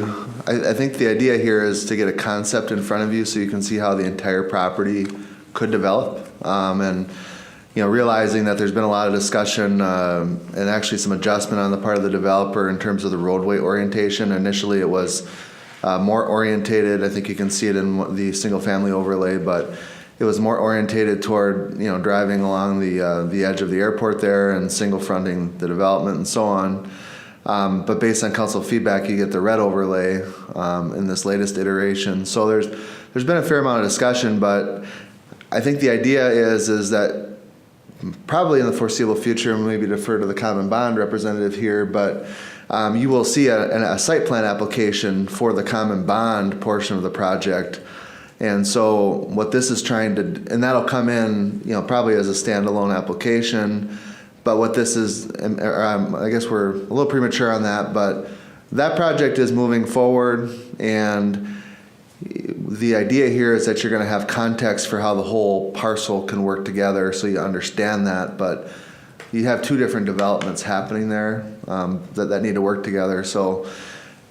I think the idea here is to get a concept in front of you so you can see how the entire property could develop. And you know, realizing that there's been a lot of discussion and actually some adjustment on the part of the developer in terms of the roadway orientation. Initially it was more orientated, I think you can see it in the single family overlay, but it was more orientated toward, you know, driving along the edge of the airport there and single fronting the development and so on. But based on council feedback, you get the red overlay in this latest iteration. So there's been a fair amount of discussion, but I think the idea is that probably in the foreseeable future, maybe defer to the common bond representative here, but you will see a site plan application for the common bond portion of the project. And so what this is trying to, and that'll come in, you know, probably as a standalone application, But what this is, I guess we're a little premature on that, but that project is moving forward, and the idea here is that you're going to have context for how the whole parcel can work together, so you understand that. But you have two different developments happening there that need to work together. So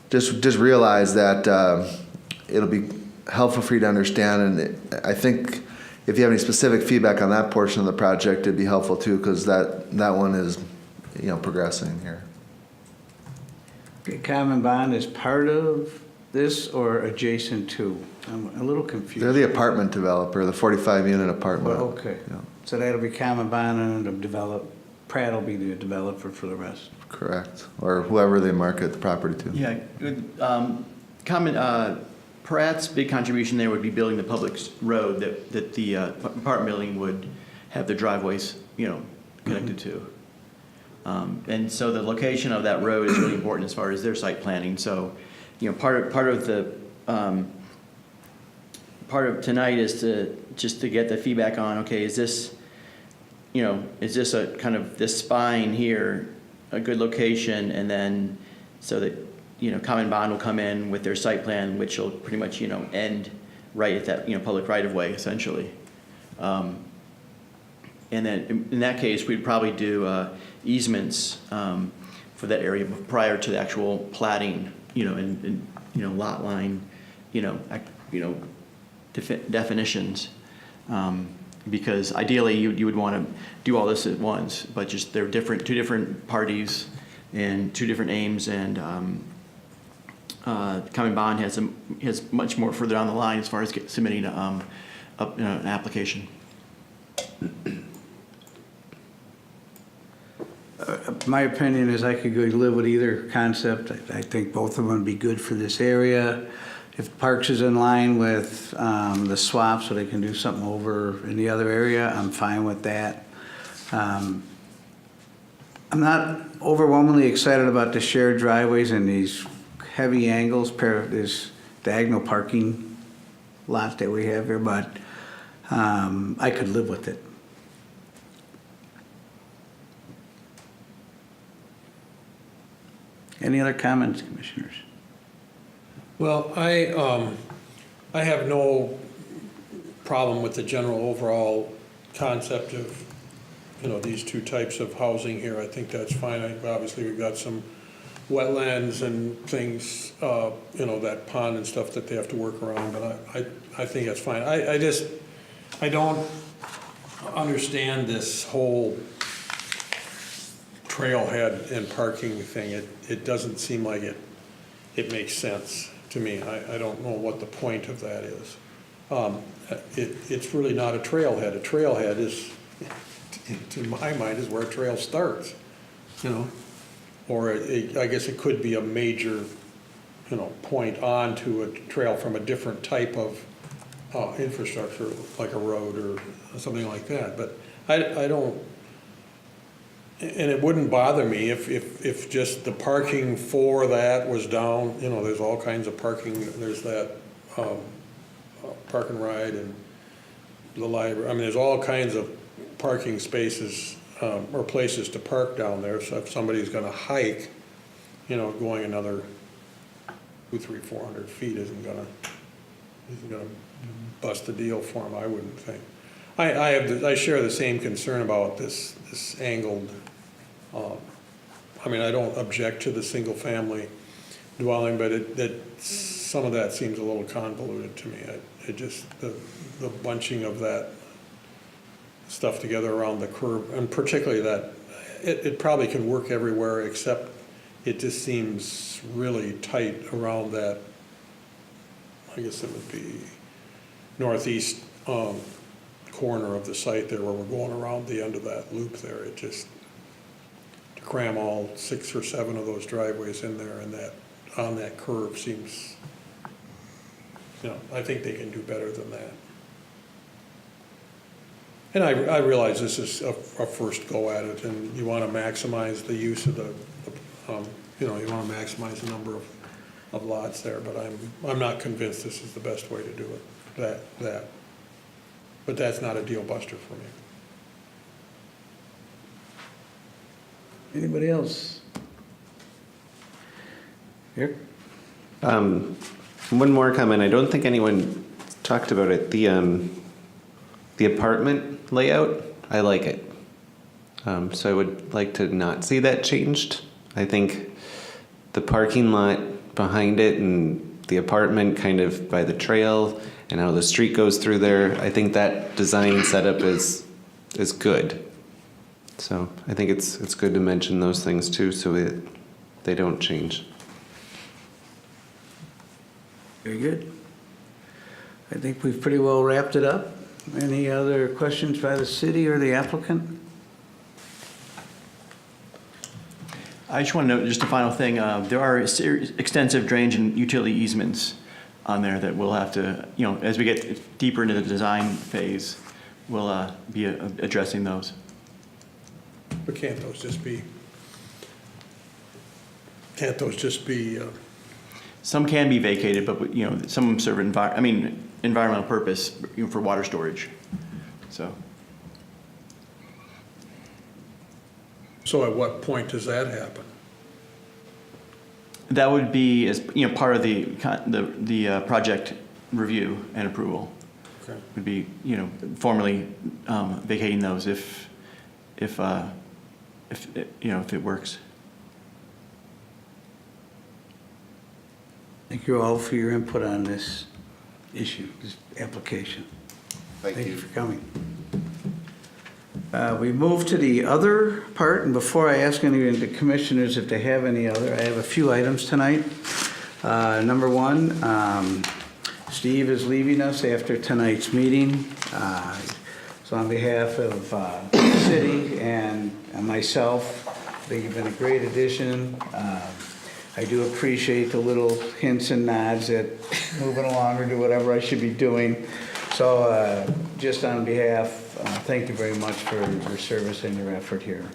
just realize that it'll be helpful for you to understand. And I think if you have any specific feedback on that portion of the project, it'd be helpful too, because that one is, progressing here. Okay, Common Bond is part of this or adjacent to? I'm a little confused. They're the apartment developer, the 45-unit apartment. Well, okay. Yeah, So that'll be Common Bond and Pratt will be the developer for the rest. correct. Or whoever they market the property to. Yeah, good. Pratt's big contribution there would be building the public road that the apartment building would have their driveways, connected to. And so the location of that road is really important as far as their site planning. So, part of tonight is to get the feedback on, okay, is this a kind of this spine here a good location, and then so that Common Bond will come in with their site plan, which will pretty much end right at that public right of way essentially. And then in that case, we'd probably do easements for that area prior to the actual plating, and lot line, definitions. Because ideally you would want to do all this at once, but just they're two different parties and two different aims, and Common Bond has much more further down the line as far as submitting an application. My opinion is I could go live with either concept. I think both of them would be good for this area. If Parks is in line with the swap so they can do something over in the other area, I'm fine with that. I'm not overwhelmingly excited about the shared driveways and these heavy angles, this diagonal parking lot that we have here, but I could live with it. Any other comments, commissioners? Well, I have no problem with the general overall concept of, these two types of housing here. I think that's fine. Obviously, we've got some wetlands and things, that pond and stuff that they have to work around, but I think that's fine. I don't understand this whole trailhead and parking thing. It doesn't seem like it makes sense to me. I don't know what the point of that is. It's really not a trailhead. A trailhead is, to my mind, is where a trail starts, or I guess it could be a major, point onto a trail from a different type of infrastructure, like a road or something like that. But I don't, and it wouldn't bother me if just the parking for that was down. There's all kinds of parking. There's that park and ride and the library. I mean, there's all kinds of parking spaces or places to park down there. So if somebody's going to hike, going another 200, 300, 400 feet isn't going to bust the deal for them, I wouldn't think. I share the same concern about this angled. I don't object to the single family dwelling, but some of that seems a little convoluted to me. The bunching of that stuff together around the curb, and particularly that it probably can work everywhere, except it just seems really tight around that. I guess it would be northeast corner of the site there, where we're going around the end of that loop there. It just, to cram all 6 or 7 of those driveways in there and that on that curve seems, I think they can do better than that. And I realize this is a first go at it, and you want to maximize the use of you want to maximize the number of lots there, but I'm not convinced this is the best way to do it. But that's not a deal buster for me. Anybody else? Here? One more comment. I don't think anyone talked about it. The apartment layout, I like it. So I would like to not see that changed. I think the parking lot behind it and the apartment kind of by the trail and how the street goes through there, I think that design setup is good. So I think it's good to mention those things too, so they don't change. Very good. I think we've pretty well wrapped it up. Any other questions by the city or the applicant? I just want to note just a final thing. There are extensive drainage and utility easements on there that we'll have to, as we get deeper into the design phase, we'll be addressing those. But can't those just be, Some can be vacated, but some serve environmental purpose for water storage. so at what point does that happen? That would be as part of the project review and approval. Okay. Would be formally vacating those if it works. Thank you all for your input on this issue, this application. Thank you. for coming. We move to the other part, and before I ask any of the commissioners if they have any other, I have a few items tonight. Number one, Steve is leaving us after tonight's meeting. So on behalf of the city and myself, I think you've been a great addition. I do appreciate the little hints and nods at moving along or do whatever I should be doing. So just on behalf, thank you very much for your service and your effort here.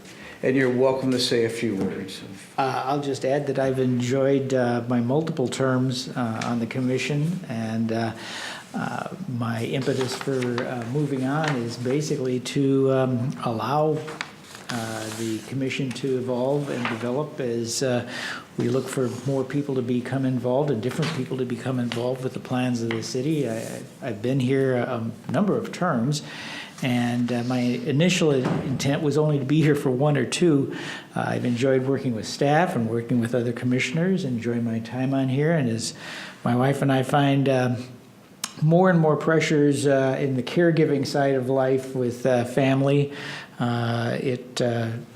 And you're welcome to say a few words. I'll just add that I've enjoyed my multiple terms on the commission, and my impetus for moving on is basically to allow the commission to evolve and develop as we look for more people to become involved and different people to become involved with the plans of the city. I've been here a number of terms, and my initial intent was only to be here for 1 or 2. I've enjoyed working with staff and working with other commissioners, enjoying my time on here, and as my wife and I find more and more pressures in the caregiving side of life with family, it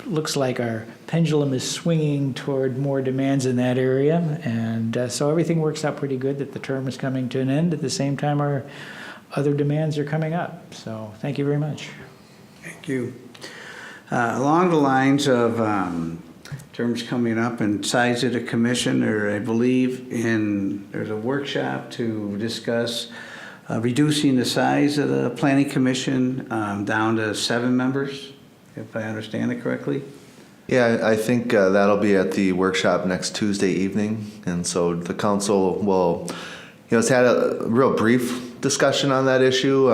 looks like our pendulum is swinging toward more demands in that area, and so everything works out pretty good that the term is coming to an end. At the same time, our other demands are coming up. So thank you very much. Thank you. Along the lines of terms coming up and size of the commission, or I believe there's a workshop to discuss reducing the size of the planning commission down to 7 members, if I understand it correctly. Yeah, I think that'll be at the workshop next Tuesday evening. And so the council will, it's had a real brief discussion on that issue,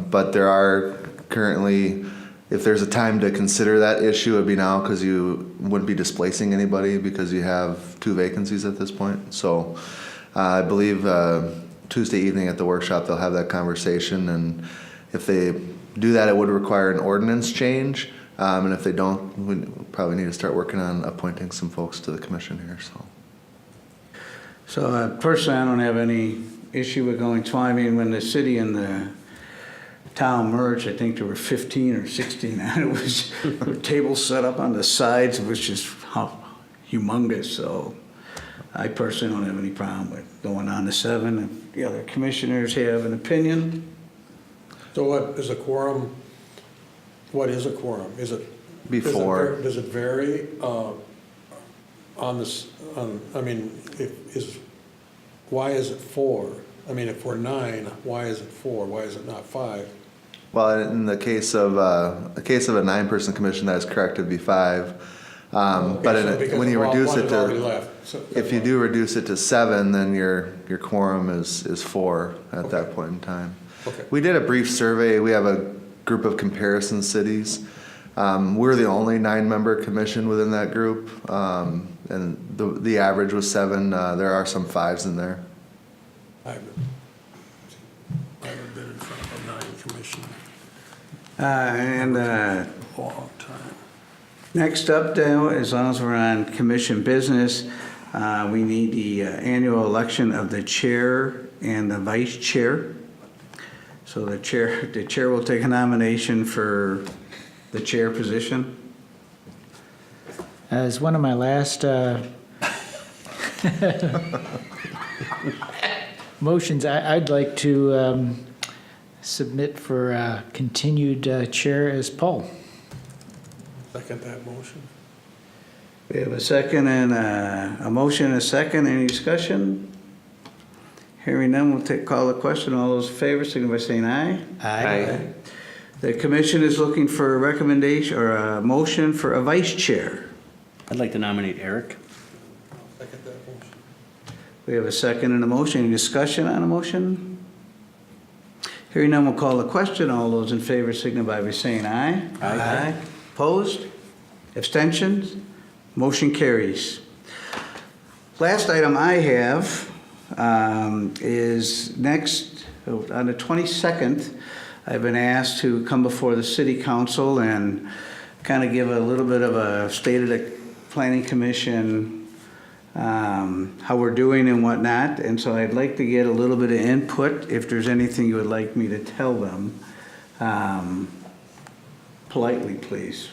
but there are currently, if there's a time to consider that issue, it'd be now, because you wouldn't be displacing anybody because you have 2 vacancies at this point. So I believe Tuesday evening at the workshop, they'll have that conversation. And if they do that, it would require an ordinance change. And if they don't, we probably need to start working on appointing some folks to the commission here. So personally, I don't have any issue with going 20. I mean, when the city and the town merged, I think there were 15 or 16, and it was tables set up on the sides, it was just humongous. So I personally don't have any problem with going on to 7. If the other commissioners have an opinion. So what is a quorum? What is a quorum? Is it Before. Does it vary on this? Why is it 4? I mean, if we're 9, why is it 4? Why is it not 5? Well, in the case of a 9-person commission, that is correct, it'd be 5. But when you reduce it to, if you do reduce it to 7, then your quorum is 4 at that point in time. Okay. We did a brief survey. We have a group of comparison cities We're the only 9-member commission within that group, and the average was 7. There are some 5s in there. I haven't been in front of a 9 commission And in a long time. next up, now, as long as we're on commission business, we need the annual election of the chair and the vice chair. So the chair will take a nomination for the chair position. As one of my last motions, I'd like to submit for continued chair as Paul. Second that motion. We have a second and a motion and a second. Any discussion? Hearing none, we'll call the question. All those in favor, signify by saying aye. Aye. The commission is looking for a recommendation or a motion for a vice chair. I'd like to nominate Eric. Second that motion. We have a second and a motion. Any discussion on a motion? Hearing none, we'll call the question. All those in favor signify by saying aye. Aye. Opposed? Abstentions? Motion carries. Last item I have is next, on the 22nd, I've been asked to come before the city council and kind of give a little bit of a state of the planning commission, how we're doing and whatnot. And so I'd like to get a little bit of input if there's anything you would like me to tell them. Politely, please.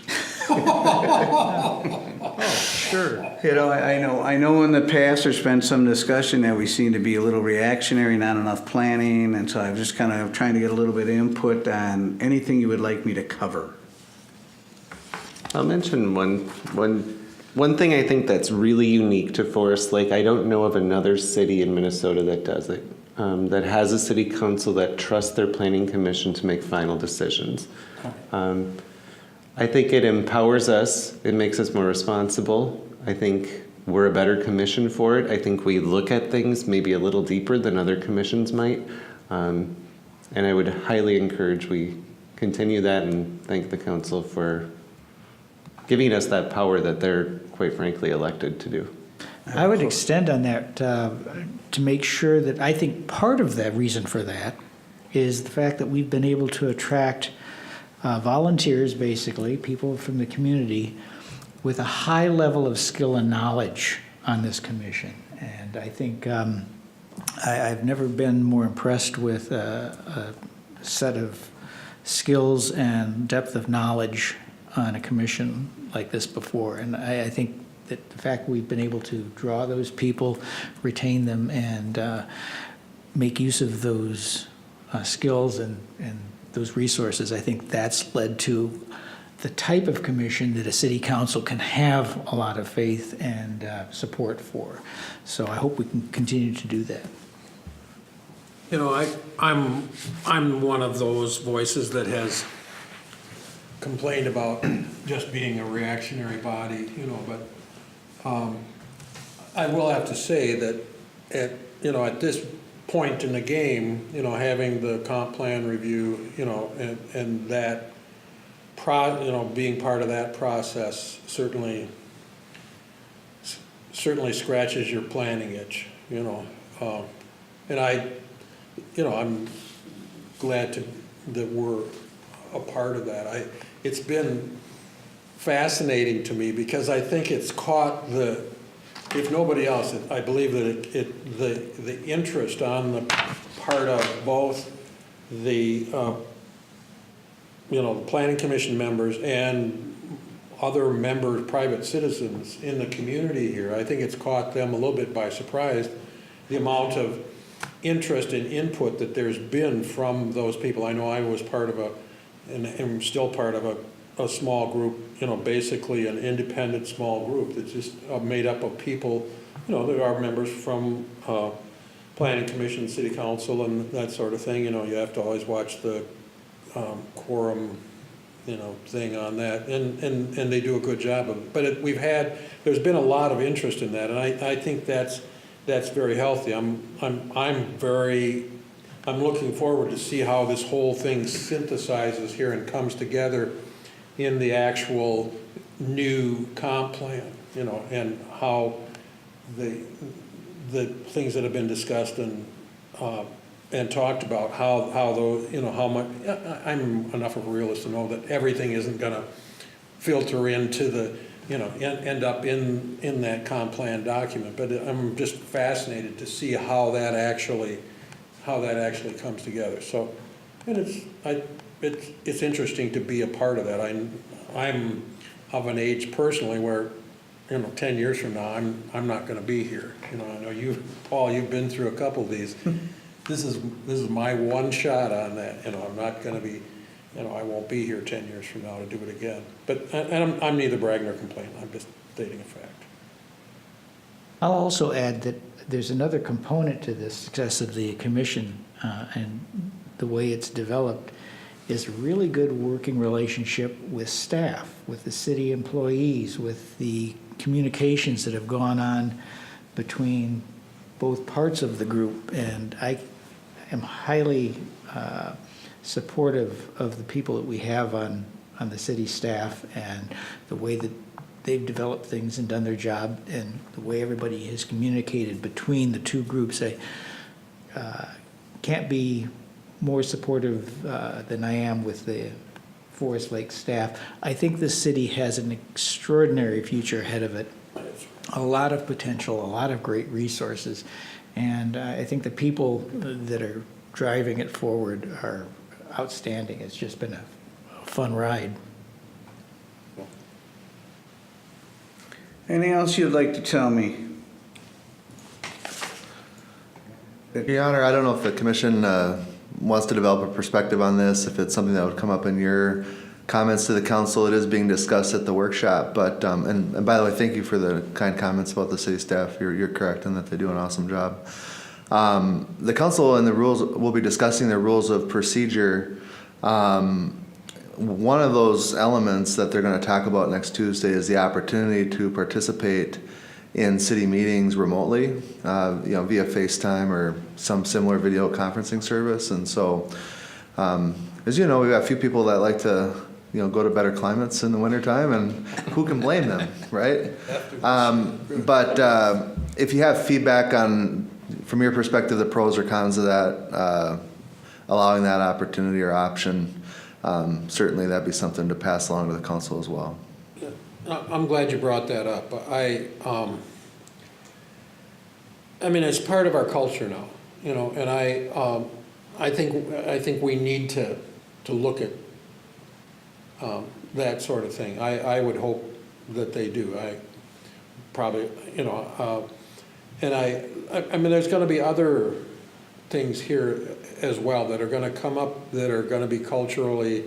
Sure. You know, I know in the past there's been some discussion that we seem to be a little reactionary, not enough planning, and so I'm just kind of trying to get a little bit of input on anything you would like me to cover. I'll mention one thing I think that's really unique to Forest Lake. I don't know of another city in Minnesota that does it, that has a city council that trusts their planning commission to make final decisions. I think it empowers us. It makes us more responsible. I think we're a better commission for it. I think we look at things maybe a little deeper than other commissions might. And I would highly encourage we continue that and thank the council for giving us that power that they're, quite frankly, elected to do. I would extend on that to make sure that I think part of the reason for that is the fact that we've been able to attract volunteers, basically, people from the community, with a high level of skill and knowledge on this commission. And I think I've never been more impressed with a set of skills and depth of knowledge on a commission like this before. And I think that the fact we've been able to draw those people, retain them, and make use of those skills and those resources, I think that's led to the type of commission that a city council can have a lot of faith and support for. So I hope we can continue to do that. You know, I'm one of those voices that has complained about just being a reactionary body, you know, but I will have to say that at this point in the game, you know, having the comp plan review, you know, and that being part of that process certainly scratches your planning itch, you know, and I'm glad that we're a part of that. It's been fascinating to me because I think it's caught if nobody else, I believe that the interest on the part of both the the planning commission members and other members, private citizens in the community here, I think it's caught them a little bit by surprise, the amount of interest and input that there's been from those people. I know I was part of and am still part of a small group, you know, basically an independent small group that's just made up of people, you know, that are members from planning commission, city council, and that sort of thing. You know, you have to always watch the quorum, you know, thing on that, and they do a good job of it. But there's been a lot of interest in that, and I think that's very healthy. I'm looking forward to see how this whole thing synthesizes here and comes together in the actual new comp plan, you know, and how the things that have been discussed and talked about, how those, you know, how much, I'm enough of a realist to know that everything isn't gonna filter into the, you know, end up in that comp plan document, but I'm just fascinated to see how that actually comes together. So, and it's interesting to be a part of that. I'm of an age personally where, you know, 10 years from now, I'm not going to be here. You know, I know you, Paul, you've been through a couple of these. This is my one shot on that. You know, I'm not going to be, you know, I won't be here 10 years from now to do it again. But and I'm neither bragging nor complaining. I'm just stating a fact. I'll also add that there's another component to the success of the commission and the way it's developed is a really good working relationship with staff, with the city employees, with the communications that have gone on between both parts of the group. And I am highly supportive of the people that we have on the city staff and the way that they've developed things and done their job and the way everybody has communicated between the two groups. I can't be more supportive than I am with the Forest Lake staff. I think the city has an extraordinary future ahead of it, a lot of potential, a lot of great resources, and I think the people that are driving it forward are outstanding. It's just been a fun ride. Anything else you'd like to tell me? Your Honor, I don't know if the commission wants to develop a perspective on this, if it's something that would come up in your comments to the council. It is being discussed at the workshop, but, and by the way, thank you for the kind comments about the city staff. You're correct in that they do an awesome job. The council and the rules will be discussing the rules of procedure. One of those elements that they're going to talk about next Tuesday is the opportunity to participate in city meetings remotely, you know, via FaceTime or some similar video conferencing service. And so, as you know, we've got a few people that like to, you know, go to better climates in the wintertime, and who can blame them, right? But if you have feedback on, from your perspective, the pros or cons of that, allowing that opportunity or option, certainly that'd be something to pass along to the council as well. I'm glad you brought that up. I mean, it's part of our culture now, you know, and I think we need to look at that sort of thing. I would hope that they do. I probably, you know, and I mean, there's going to be other things here as well that are going to come up that are going to be culturally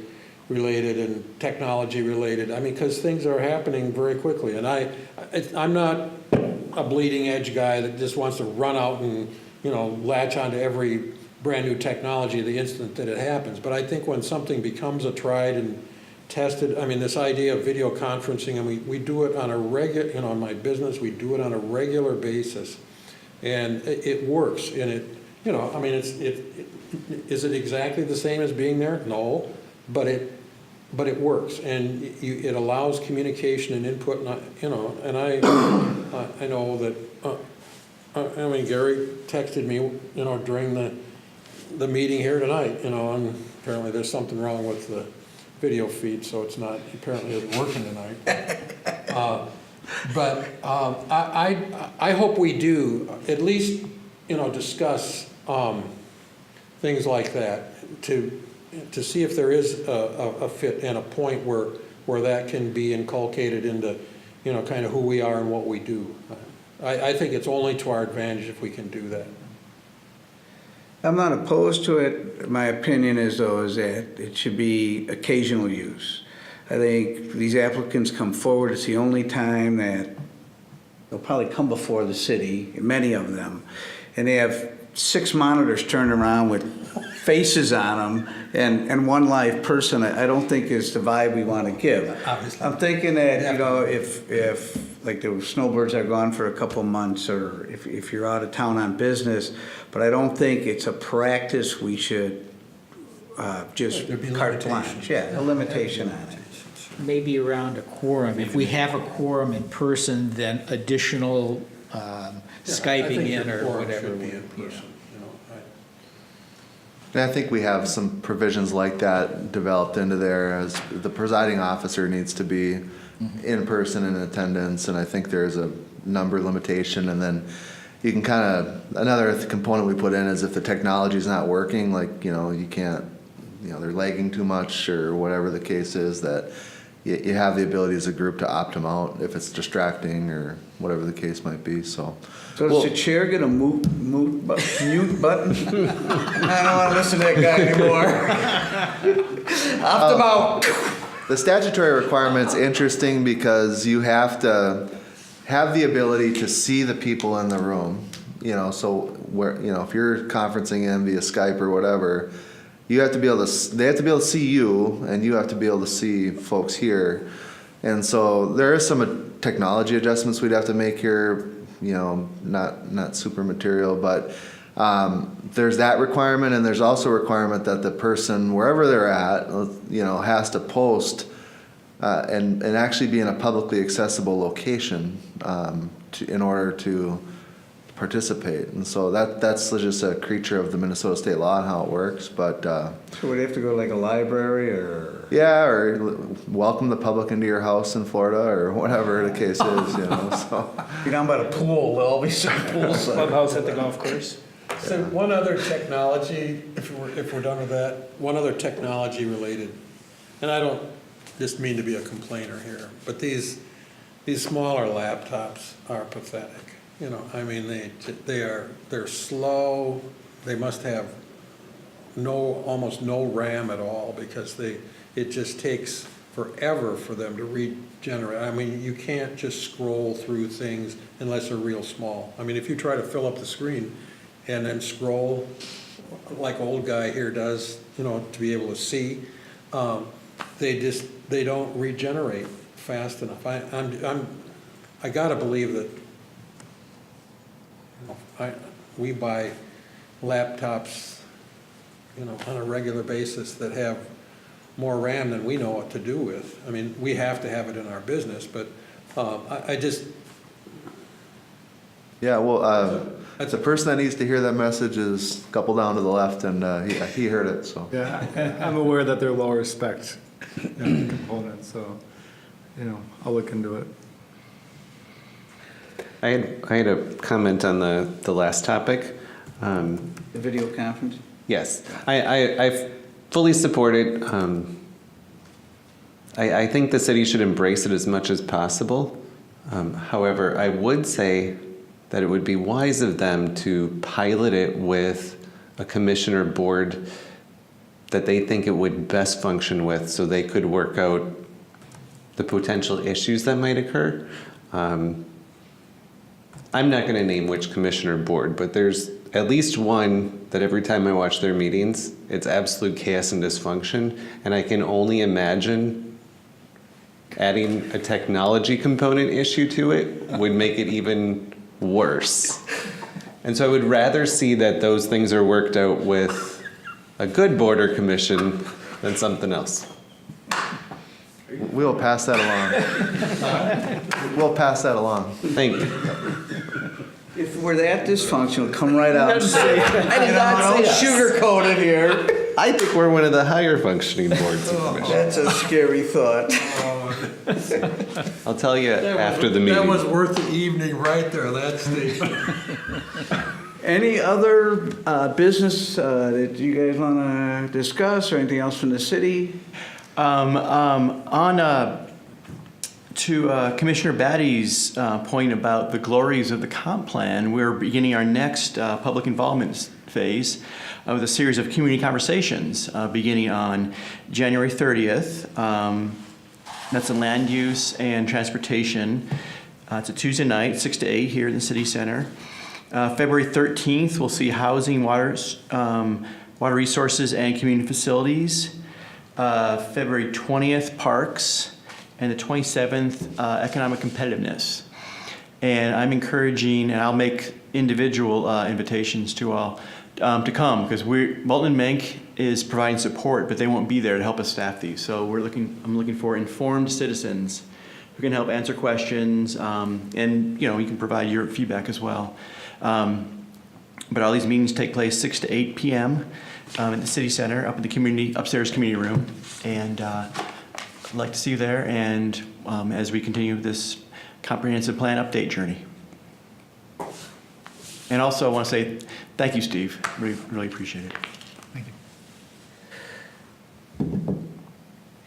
related and technology related. I mean, because things are happening very quickly, and I'm not a bleeding edge guy that just wants to run out and, you know, latch onto every brand new technology the instant that it happens. But I think when something becomes a tried and tested, I mean, this idea of video conferencing, and we do it on a regular, you know, in my business, we do it on a regular basis, and it works. And it, you know, I mean, is it exactly the same as being there? No, but it works, and it allows communication and input, and you know, and I know that, I mean, Gary texted me, you know, during the meeting here tonight, you know, and apparently there's something wrong with the video feed, so it's not, apparently isn't working tonight. But I hope we do at least, you know, discuss things like that to see if there is a fit and a point where that can be inculcated into, you know, kind of who we are and what we do. I think it's only to our advantage if we can do that. I'm not opposed to it. My opinion is, though, is that it should be occasional use. I think these applicants come forward, it's the only time that they'll probably come before the city, many of them, and they have 6 monitors turned around with faces on them and one live person. I don't think is the vibe we want to give. Obviously. I'm thinking that, you know, if like the snowbirds are gone for a couple months, or if you're out of town on business, but I don't think it's a practice we should just There'd be carte blanche. limitations. Yeah, a limitation on it. maybe around a quorum. If we have a quorum in person, then additional Skyping in or whatever. Should be in yeah. person, you know. And I think we have some provisions like that developed into there, as the presiding officer needs to be in person in attendance, and I think there's a number limitation, and then you can kind of, another component we put in is if the technology's not working, like, you can't, they're lagging too much or whatever the case is, that you have the ability as a group to opt them out if it's distracting or whatever the case might be, so. So does the chair get a mute button? I don't want to listen to that guy anymore. Opt him out. The statutory requirement's interesting because you have to have the ability to see the people in the room, so where, if you're conferencing in via Skype or whatever, you have to be able to, they have to be able to see you, and you have to be able to see folks here. And so there are some technology adjustments we'd have to make here, not super material, but there's that requirement, and there's also a requirement that the person, wherever they're at, has to post and actually be in a publicly accessible location in order to participate. And so that's just a creature of the Minnesota state law and how it works. But So would they have to go to like a library or? yeah, or welcome the public into your house in Florida or whatever the case is, So Be down by the pool, they'll all be sitting poolside. Clubhouse at the golf course? So one other technology, if we're done with that, one other technology related, and I don't just mean to be a complainer here, but these smaller laptops are pathetic. They're slow. They must have almost no RAM at all because it just takes forever for them to regenerate. You can't just scroll through things unless they're real small. If you try to fill up the screen and then scroll like old guy here does, to be able to see, they don't regenerate fast enough. I gotta believe that we buy laptops, on a regular basis that have more RAM than we know what to do with. We have to have it in our business, but I just. yeah, well, the person that needs to hear that message is a couple down to the left, and he heard it, so. Yeah, I'm aware that they're lower spec components, so, I'll look into it. I had a comment on the last topic. The video conference? Yes, I fully support it. I think the city should embrace it as much as possible. However, I would say that it would be wise of them to pilot it with a commissioner board that they think it would best function with, so they could work out the potential issues that might occur. I'm not going to name which commissioner board, but there's at least one that every time I watch their meetings, it's absolute chaos and dysfunction, and I can only imagine adding a technology component issue to it would make it even worse. And so I would rather see that those things are worked out with a good board or commission than something else. We'll pass that along. We'll pass that along. Thank you. If we're that dysfunctional, come right out and say, I did not say sugarcoat it here. I think we're one of the higher functioning boards and commissions. That's a scary thought. I'll tell you after the meeting. That was worth the evening right there, that statement. Any other business that you guys want to discuss or anything else from the city? To Commissioner Batty's point about the glories of the comp plan, we're beginning our next public involvement phase with a series of community conversations beginning on January 30th. That's in land use and transportation. It's a Tuesday night, 6 to 8 here in the city center. February 13th, we'll see housing, water resources, and community facilities. February 20th, parks. And the 27th, economic competitiveness. And I'm encouraging, and I'll make individual invitations to all to come, because Bolton and Mink is providing support, but they won't be there to help us staff these. So I'm looking for informed citizens who can help answer questions, and you can provide your feedback as well. But all these meetings take place 6 to 8 p.m. At the City Center, up in the upstairs community room, and I'd like to see you there. And as we continue this comprehensive plan update journey. And also, I want to say thank you, Steve. Really appreciate it.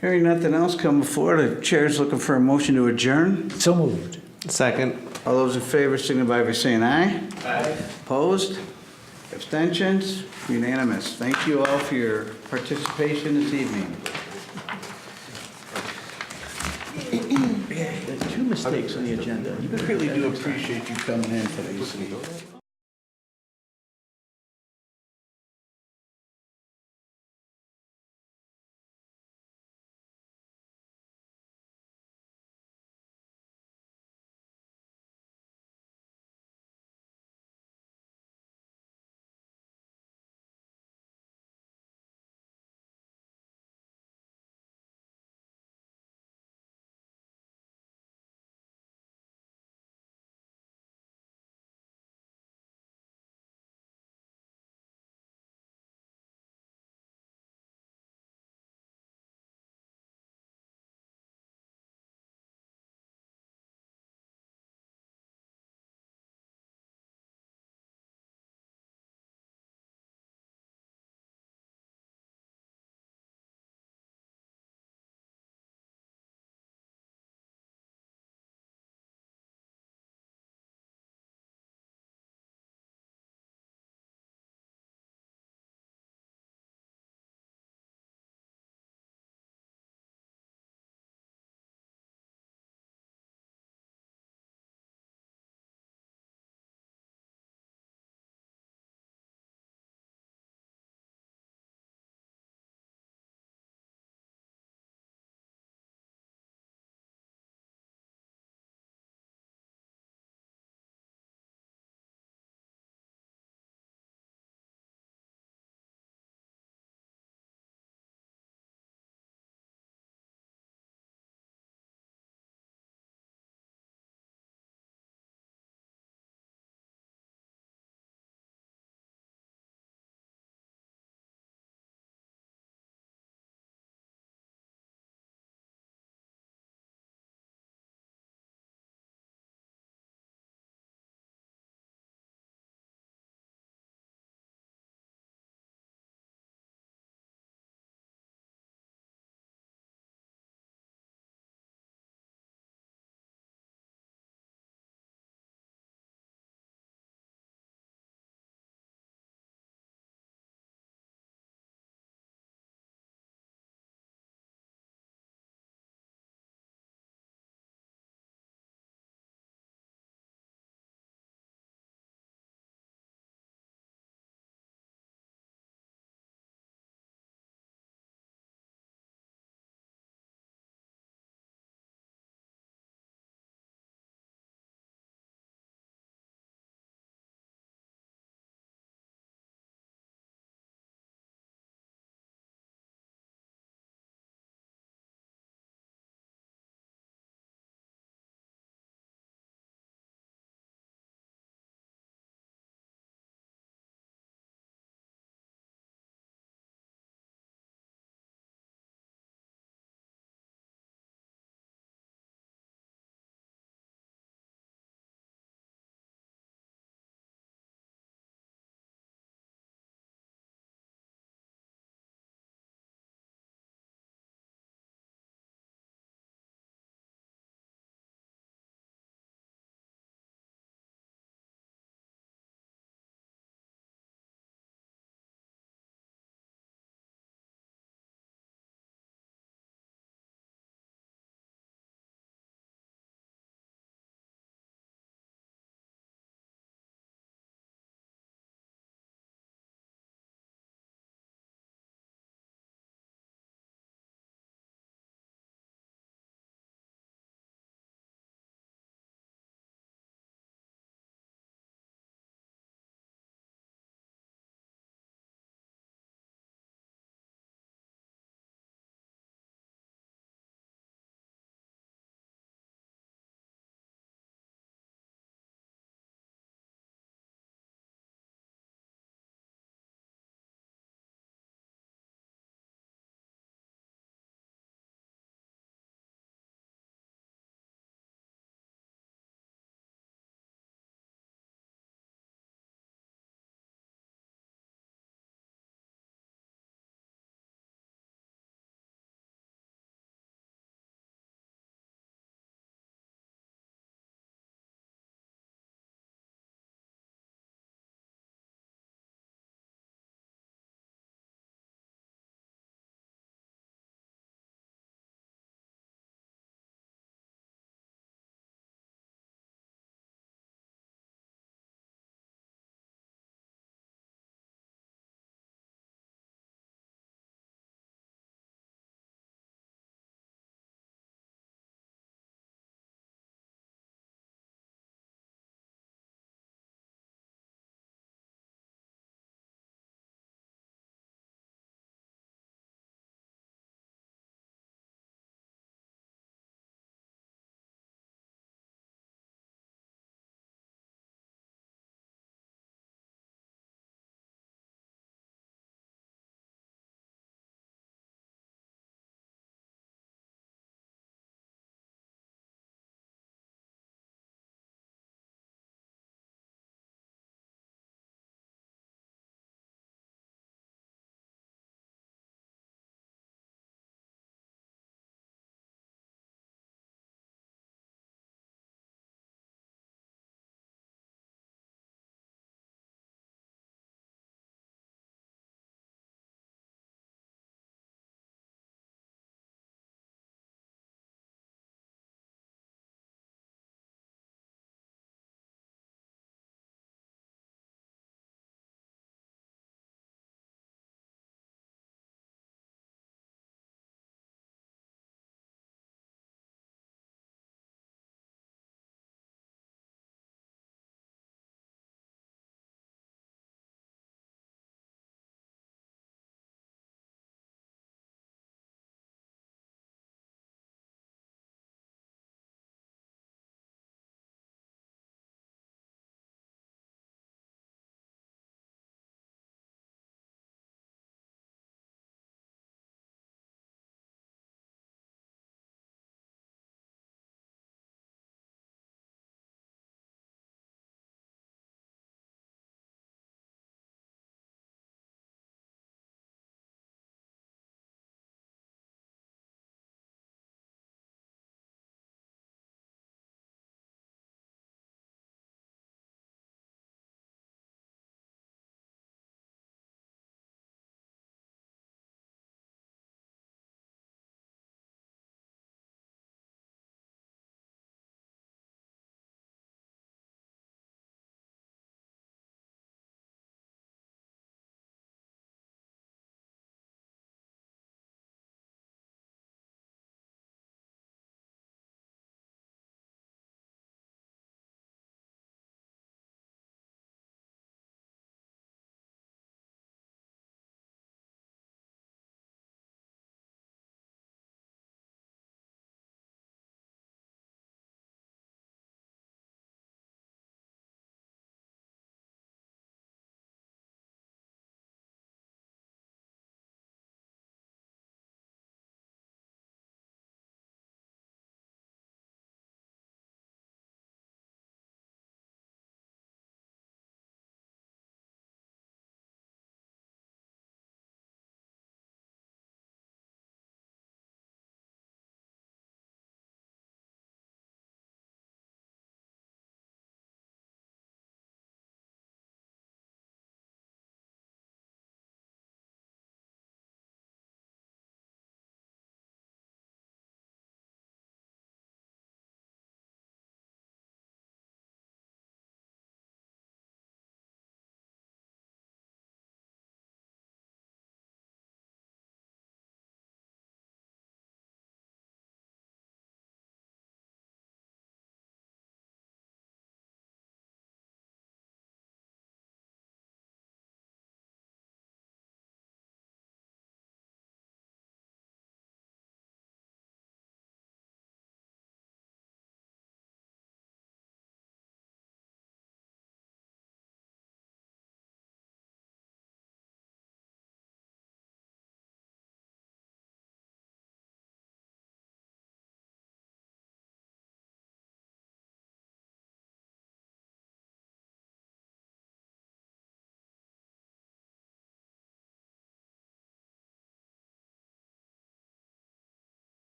Hearing nothing else come before, the chair's looking for a motion to adjourn. So moved. Second. All those in favor signify by saying aye. Aye. Opposed? Abstentions? Unanimous. Thank you all for your participation this evening. There's 2 mistakes on the agenda. We really do appreciate you coming in today, Steve.